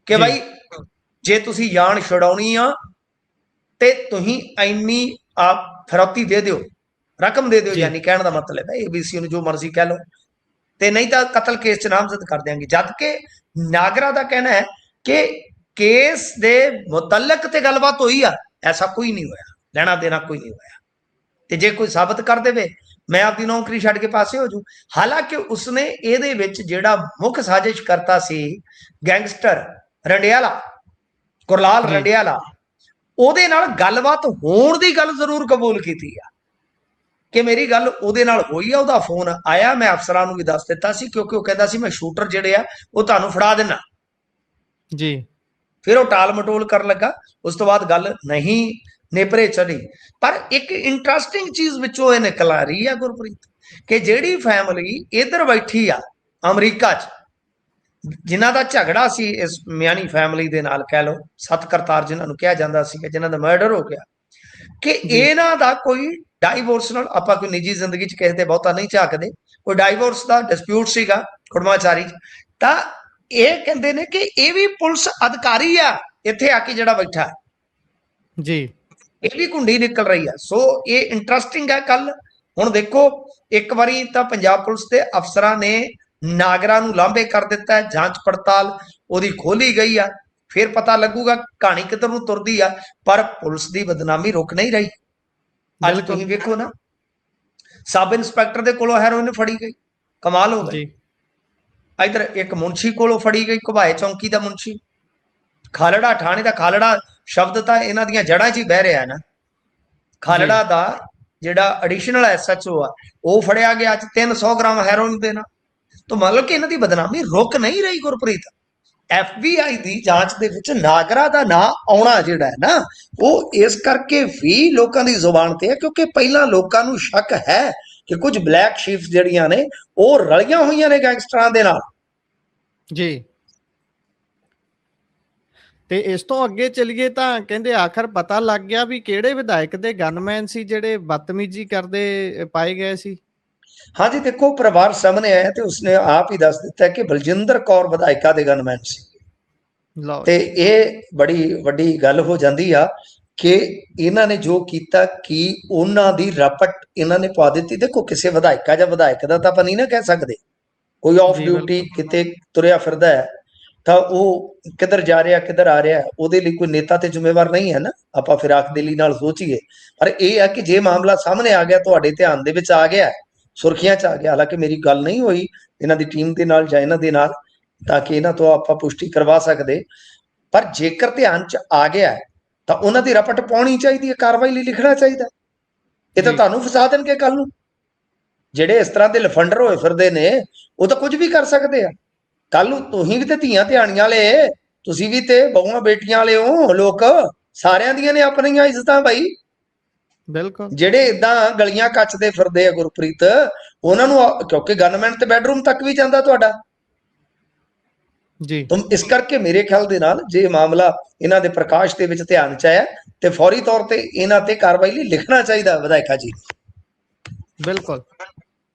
ਕਿ ਭਾਈ ਜੇ ਤੁਸੀਂ ਜਾਨ ਛਡਾਉਣੀ ਆ ਤੇ ਤੁਸੀਂ ਇੰਨੀ ਫਿਰੌਤੀ ਦੇ ਦਿਓ, ਰਕਮ ਦੇ ਦਿਓ, ਯਾਨੀ ਕਹਿਣ ਦਾ ਮਤਲਬ ਹੈ ABC ਨੂੰ ਜੋ ਮਰਜ਼ੀ ਕਹਿ ਲਓ ਤੇ ਨਹੀਂ ਤਾਂ ਕਤਲ ਕੇਸ 'ਚ ਨਾਮਜ਼ਦ ਕਰ ਦਿਆਂਗੇ। ਜਦ ਕਿ ਨਾਗਰਾ ਦਾ ਕਹਿਣਾ ਹੈ ਕਿ ਕੇਸ ਦੇ ਮੁਤਲਕ ਤੇ ਗੱਲਬਾਤ ਹੋਈ ਆ, ਐਸਾ ਕੋਈ ਨਹੀਂ ਹੋਇਆ, ਲੈਣਾ ਦੇਣਾ ਕੋਈ ਨਹੀਂ ਹੋਇਆ ਤੇ ਜੇ ਕੋਈ ਸਾਬਤ ਕਰ ਦੇਵੇ ਮੈਂ ਆਪਦੀ ਨੌਕਰੀ ਛੱਡ ਕੇ ਪਾਸੇ ਹੋ ਜੂ। ਹਾਲਾਂਕਿ ਉਸਨੇ ਇਹਦੇ ਵਿੱਚ ਜਿਹੜਾ ਮੁੱਖ ਸਾਜ਼ਿਸ਼ ਕਰਤਾ ਸੀ ਗੈਂਗਸਟਰ ਰੰਡਿਆਲਾ, ਗੁਰਲਾਲ ਰੰਡਿਆਲਾ, ਉਹਦੇ ਨਾਲ ਗੱਲਬਾਤ ਹੋਣ ਦੀ ਗੱਲ ਜ਼ਰੂਰ ਕਬੂਲ ਕੀਤੀ ਆ ਕਿ ਮੇਰੀ ਗੱਲ ਉਹਦੇ ਨਾਲ ਹੋਈ ਆ, ਉਹਦਾ ਫੋਨ ਆਇਆ, ਮੈਂ ਅਫਸਰਾਂ ਨੂੰ ਵੀ ਦੱਸ ਦਿੱਤਾ ਸੀ ਕਿਉਂਕਿ ਉਹ ਕਹਿੰਦਾ ਸੀ ਮੈਂ ਸ਼ੂਟਰ ਜਿਹੜੇ ਆ ਉਹ ਤੁਹਾਨੂੰ ਫੜਾ ਦੇਣਾ ਜੀ। ਫਿਰ ਉਹ ਟਾਲ ਮਟੋਲ ਕਰਨ ਲੱਗਾ, ਉਸ ਤੋਂ ਬਾਅਦ ਗੱਲ ਨਹੀਂ ਨੇਪਰੇ ਚੜੀ। ਪਰ ਇੱਕ ਇੰਟਰਸਟਿੰਗ ਚੀਜ਼ ਵਿੱਚੋਂ ਇਹ ਨਿਕਲ ਆ ਰਹੀ ਆ ਗੁਰਪ੍ਰੀਤ ਕਿ ਜਿਹੜੀ ਫੈਮਿਲੀ ਇੱਧਰ ਬੈਠੀ ਆ ਅਮਰੀਕਾ 'ਚ, ਜਿਨ੍ਹਾਂ ਦਾ ਝਗੜਾ ਸੀ ਇਸ ਮਿਆਣੀ ਫੈਮਿਲੀ ਦੇ ਨਾਲ, ਕਹਿ ਲਓ ਸੱਤ ਕਰਤਾਰ ਜਿਨ੍ਹਾਂ ਨੂੰ ਕਿਹਾ ਜਾਂਦਾ ਸੀ ਕਿ ਜਿਨ੍ਹਾਂ ਦਾ ਮਰਡਰ ਹੋ ਗਿਆ, ਕਿ ਇਹਨਾਂ ਦਾ ਕੋਈ ਡਾਈਵੋਰਸ ਨਾਲ, ਆਪਾਂ ਕੋਈ ਨਿੱਜੀ ਜ਼ਿੰਦਗੀ 'ਚ ਕਿਸੇ ਤੇ ਬਹੁਤਾ ਨਹੀਂ ਝਾਕਦੇ, ਕੋਈ ਡਾਈਵੋਰਸ ਦਾ ਡਿਸਪਿਊਟ ਸੀਗਾ ਕੁੜਮਾਚਾਰੀ 'ਚ। ਤਾਂ ਇਹ ਕਹਿੰਦੇ ਨੇ ਕਿ ਇਹ ਵੀ ਪੁਲਿਸ ਅਧਿਕਾਰੀ ਆ ਇੱਥੇ ਆ ਕੇ ਜਿਹੜਾ ਬੈਠਾ ਜੀ, ਇਹ ਵੀ ਕੁੰਡੀ ਨਿਕਲ ਰਹੀ ਆ। ਸੋ ਇਹ ਇੰਟਰਸਟਿੰਗ ਹੈ। ਕੱਲ ਹੁਣ ਦੇਖੋ, ਇੱਕ ਵਾਰੀ ਤਾਂ ਪੰਜਾਬ ਪੁਲਿਸ ਦੇ ਅਫਸਰਾਂ ਨੇ ਨਾਗਰਾ ਨੂੰ ਲਾਂਭੇ ਕਰ ਦਿੱਤਾ ਹੈ, ਜਾਂਚ ਪੜਤਾਲ ਉਹਦੀ ਖੋਲੀ ਗਈ ਆ, ਫਿਰ ਪਤਾ ਲੱਗੂਗਾ ਕਹਾਣੀ ਕਿੱਧਰ ਨੂੰ ਤੁਰਦੀ ਆ। ਪਰ ਪੁਲਿਸ ਦੀ ਬਦਨਾਮੀ ਰੁਕ ਨਹੀਂ ਰਹੀ। ਅੱਜ ਤੁਸੀਂ ਵੇਖੋ ਨਾ, ਸਬ ਇੰਸਪੈਕਟਰ ਦੇ ਕੋਲੋਂ ਹੈਰੋਇਨ ਫੜੀ ਗਈ, ਕਮਾਲ ਹੋ ਗਈ। ਇਧਰ ਇੱਕ ਮੁੰਸ਼ੀ ਕੋਲੋਂ ਫੜੀ ਗਈ, ਘੁਬਾਏ ਚੌਂਕੀ ਦਾ ਮੁੰਸ਼ੀ, ਖਾਲੜਾ ਥਾਣੇ ਦਾ। ਖਾਲੜਾ ਸ਼ਬਦ ਤਾਂ ਇਹਨਾਂ ਦੀਆਂ ਜੜ੍ਹਾਂ 'ਚ ਹੀ ਬਹਿ ਰਿਹਾ ਹੈ ਨਾ। ਖਾਲੜਾ ਦਾ ਜਿਹੜਾ ਐਡੀਸ਼ਨਲ SHO ਆ ਉਹ ਫੜਿਆ ਗਿਆ ਅੱਜ 300 ਗ੍ਰਾਮ ਹੈਰੋਇਨ ਦੇ ਨਾਲ। ਤਾਂ ਮਤਲਬ ਕਿ ਇਹਨਾਂ ਦੀ ਬਦਨਾਮੀ ਰੁਕ ਨਹੀਂ ਰਹੀ ਗੁਰਪ੍ਰੀਤ। FBI ਦੀ ਜਾਂਚ ਦੇ ਵਿੱਚ ਨਾਗਰਾ ਦਾ ਨਾਂ ਆਉਣਾ ਜਿਹੜਾ ਹੈ ਨਾ, ਉਹ ਇਸ ਕਰਕੇ ਵੀ ਲੋਕਾਂ ਦੀ ਜ਼ੁਬਾਨ ਤੇ ਹੈ ਕਿਉਂਕਿ ਪਹਿਲਾਂ ਲੋਕਾਂ ਨੂੰ ਸ਼ੱਕ ਹੈ ਕਿ ਕੁਝ ਬਲੈਕ ਸ਼ੀਪਸ ਜਿਹੜੀਆਂ ਨੇ ਉਹ ਰਲੀਆਂ ਹੋਈਆਂ ਨੇ ਗੈਂਗਸਟਰਾਂ ਦੇ ਨਾਲ। ਜੀ ਤੇ ਇਸ ਤੋਂ ਅੱਗੇ ਚੱਲੀਏ ਤਾਂ ਕਹਿੰਦੇ ਆਖਰ ਪਤਾ ਲੱਗ ਗਿਆ ਵੀ ਕਿਹੜੇ ਵਿਧਾਇਕ ਦੇ ਗਨਮੈਨ ਸੀ ਜਿਹੜੇ ਬਦਤਮੀਜ਼ੀ ਕਰਦੇ ਪਾਏ ਗਏ ਸੀ। हाँ जी, देखो परिवार सामने आया तो उसने आप ही दस दिता कि बलजिंदर कौर विधायिका दे गनमैन सी। ਲਓ ਤੇ ਜੀ। ਇਹ ਬੜੀ ਵੱਡੀ ਗੱਲ ਹੋ ਜਾਂਦੀ ਆ ਕਿ ਇਹਨਾਂ ਨੇ ਜੋ ਕੀਤਾ ਕਿ ਉਹਨਾਂ ਦੀ ਰਪਟ ਇਹਨਾਂ ਨੇ ਪਾ ਦਿੱਤੀ। ਦੇਖੋ ਕਿਸੇ ਵਿਧਾਇਕਾ ਜਾਂ ਵਿਧਾਇਕ ਦਾ ਤਾਂ ਆਪਾਂ ਨਹੀਂ ਨਾ ਕਹਿ ਸਕਦੇ, ਕੋਈ ਆਫ ਜੀ ਡਿਊਟੀ ਬਿਲਕੁਲ। ਕਿਤੇ ਤੁਰਿਆ ਫਿਰਦਾ ਹੈ ਤਾਂ ਉਹ ਕਿੱਧਰ ਜਾ ਰਿਹਾ ਕਿੱਧਰ ਆ ਰਿਹਾ ਉਹਦੇ ਲਈ ਕੋਈ ਨੇਤਾ ਤੇ ਜ਼ਿੰਮੇਵਾਰ ਨਹੀਂ ਹੈ ਨਾ, ਆਪਾਂ ਫਿਰਾਕ ਦਿਲੀ ਨਾਲ ਸੋਚੀਏ। ਪਰ ਇਹ ਹੈ ਕਿ ਜੇ ਮਾਮਲਾ ਸਾਹਮਣੇ ਆ ਗਿਆ, ਤੁਹਾਡੇ ਧਿਆਨ ਦੇ ਵਿੱਚ ਆ ਗਿਆ, ਸੁਰਖੀਆਂ 'ਚ ਆ ਗਿਆ, ਹਾਲਾਂਕਿ ਮੇਰੀ ਗੱਲ ਨਹੀਂ ਹੋਈ ਇਹਨਾਂ ਦੀ ਟੀਮ ਦੇ ਨਾਲ ਜਾਂ ਇਹਨਾਂ ਦੇ ਨਾਲ ਤਾਂ ਕਿ ਇਹਨਾਂ ਤੋਂ ਆਪਾਂ ਪੁਸ਼ਟੀ ਕਰਵਾ ਸਕਦੇ, ਪਰ ਜੇਕਰ ਧਿਆਨ 'ਚ ਆ ਗਿਆ ਤਾਂ ਉਹਨਾਂ ਦੀ ਰਪਟ ਪਾਉਣੀ ਚਾਹੀਦੀ ਹੈ, ਕਾਰਵਾਈ ਲਈ ਲਿਖਣਾ ਚਾਹੀਦਾ। ਇਹ ਤਾਂ ਜੀ ਤੁਹਾਨੂੰ ਫਸਾ ਦੇਣਗੇ ਕੱਲ ਨੂੰ। ਜਿਹੜੇ ਇਸ ਤਰ੍ਹਾਂ ਦੇ ਲਫੰਡਰ ਹੋਏ ਫਿਰਦੇ ਨੇ ਉਹ ਤਾਂ ਕੁਝ ਵੀ ਕਰ ਸਕਦੇ ਆ। ਕੱਲ ਨੂੰ ਤੁਸੀਂ ਵੀ ਤੇ ਧੀਆਂ ਧਿਆਣੀਆਂ ਵਾਲੇ, ਤੁਸੀਂ ਵੀ ਤੇ ਬਹੂਆਂ ਬੇਟੀਆਂ ਵਾਲੇ ਹੋ, ਲੋਕ ਸਾਰਿਆਂ ਦੀਆਂ ਨੇ ਆਪਣੀਆਂ ਇੱਜ਼ਤਾਂ ਭਾਈ। ਬਿਲਕੁਲ ਜਿਹੜੇ ਇਦਾਂ ਗਲੀਆਂ ਕੱਚਦੇ ਫਿਰਦੇ ਆ ਗੁਰਪ੍ਰੀਤ, ਉਹਨਾਂ ਨੂੰ ਕਿਉਂਕਿ ਗਨਮੈਨ ਤੇ ਬੈਡਰੂਮ ਤੱਕ ਵੀ ਜਾਂਦਾ ਤੁਹਾਡਾ। ਜੀ ਤੁਮ ਇਸ ਕਰਕੇ ਮੇਰੇ ਖਿਆਲ ਦੇ ਨਾਲ ਜੇ ਮਾਮਲਾ ਇਹਨਾਂ ਦੇ ਪ੍ਰਕਾਸ਼ ਦੇ ਵਿੱਚ ਧਿਆਨ ਚ ਆਇਆ ਤੇ ਫੌਰੀ ਤੌਰ ਤੇ ਇਹਨਾਂ ਤੇ ਕਾਰਵਾਈ ਲਈ ਲਿਖਣਾ ਚਾਹੀਦਾ ਵਿਧਾਇਕਾ ਜੀ। ਬਿਲਕੁਲ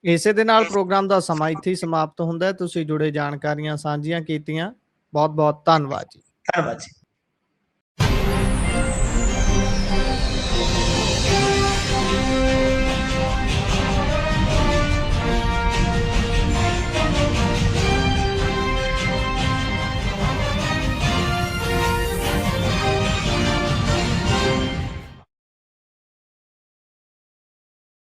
ਇਸੇ ਦੇ ਨਾਲ ਪ੍ਰੋਗਰਾਮ ਦਾ ਸਮਾਂ ਇੱਥੇ ਹੀ ਸਮਾਪਤ ਹੁੰਦਾ ਹੈ। ਤੁਸੀਂ ਜੁੜੇ ਜਾਣਕਾਰੀਆਂ ਸਾਂਝੀਆਂ ਕੀਤੀਆਂ, ਬਹੁਤ ਬਹੁਤ ਧੰਨਵਾਦ ਜੀ। ਧੰਨਵਾਦ ਜੀ।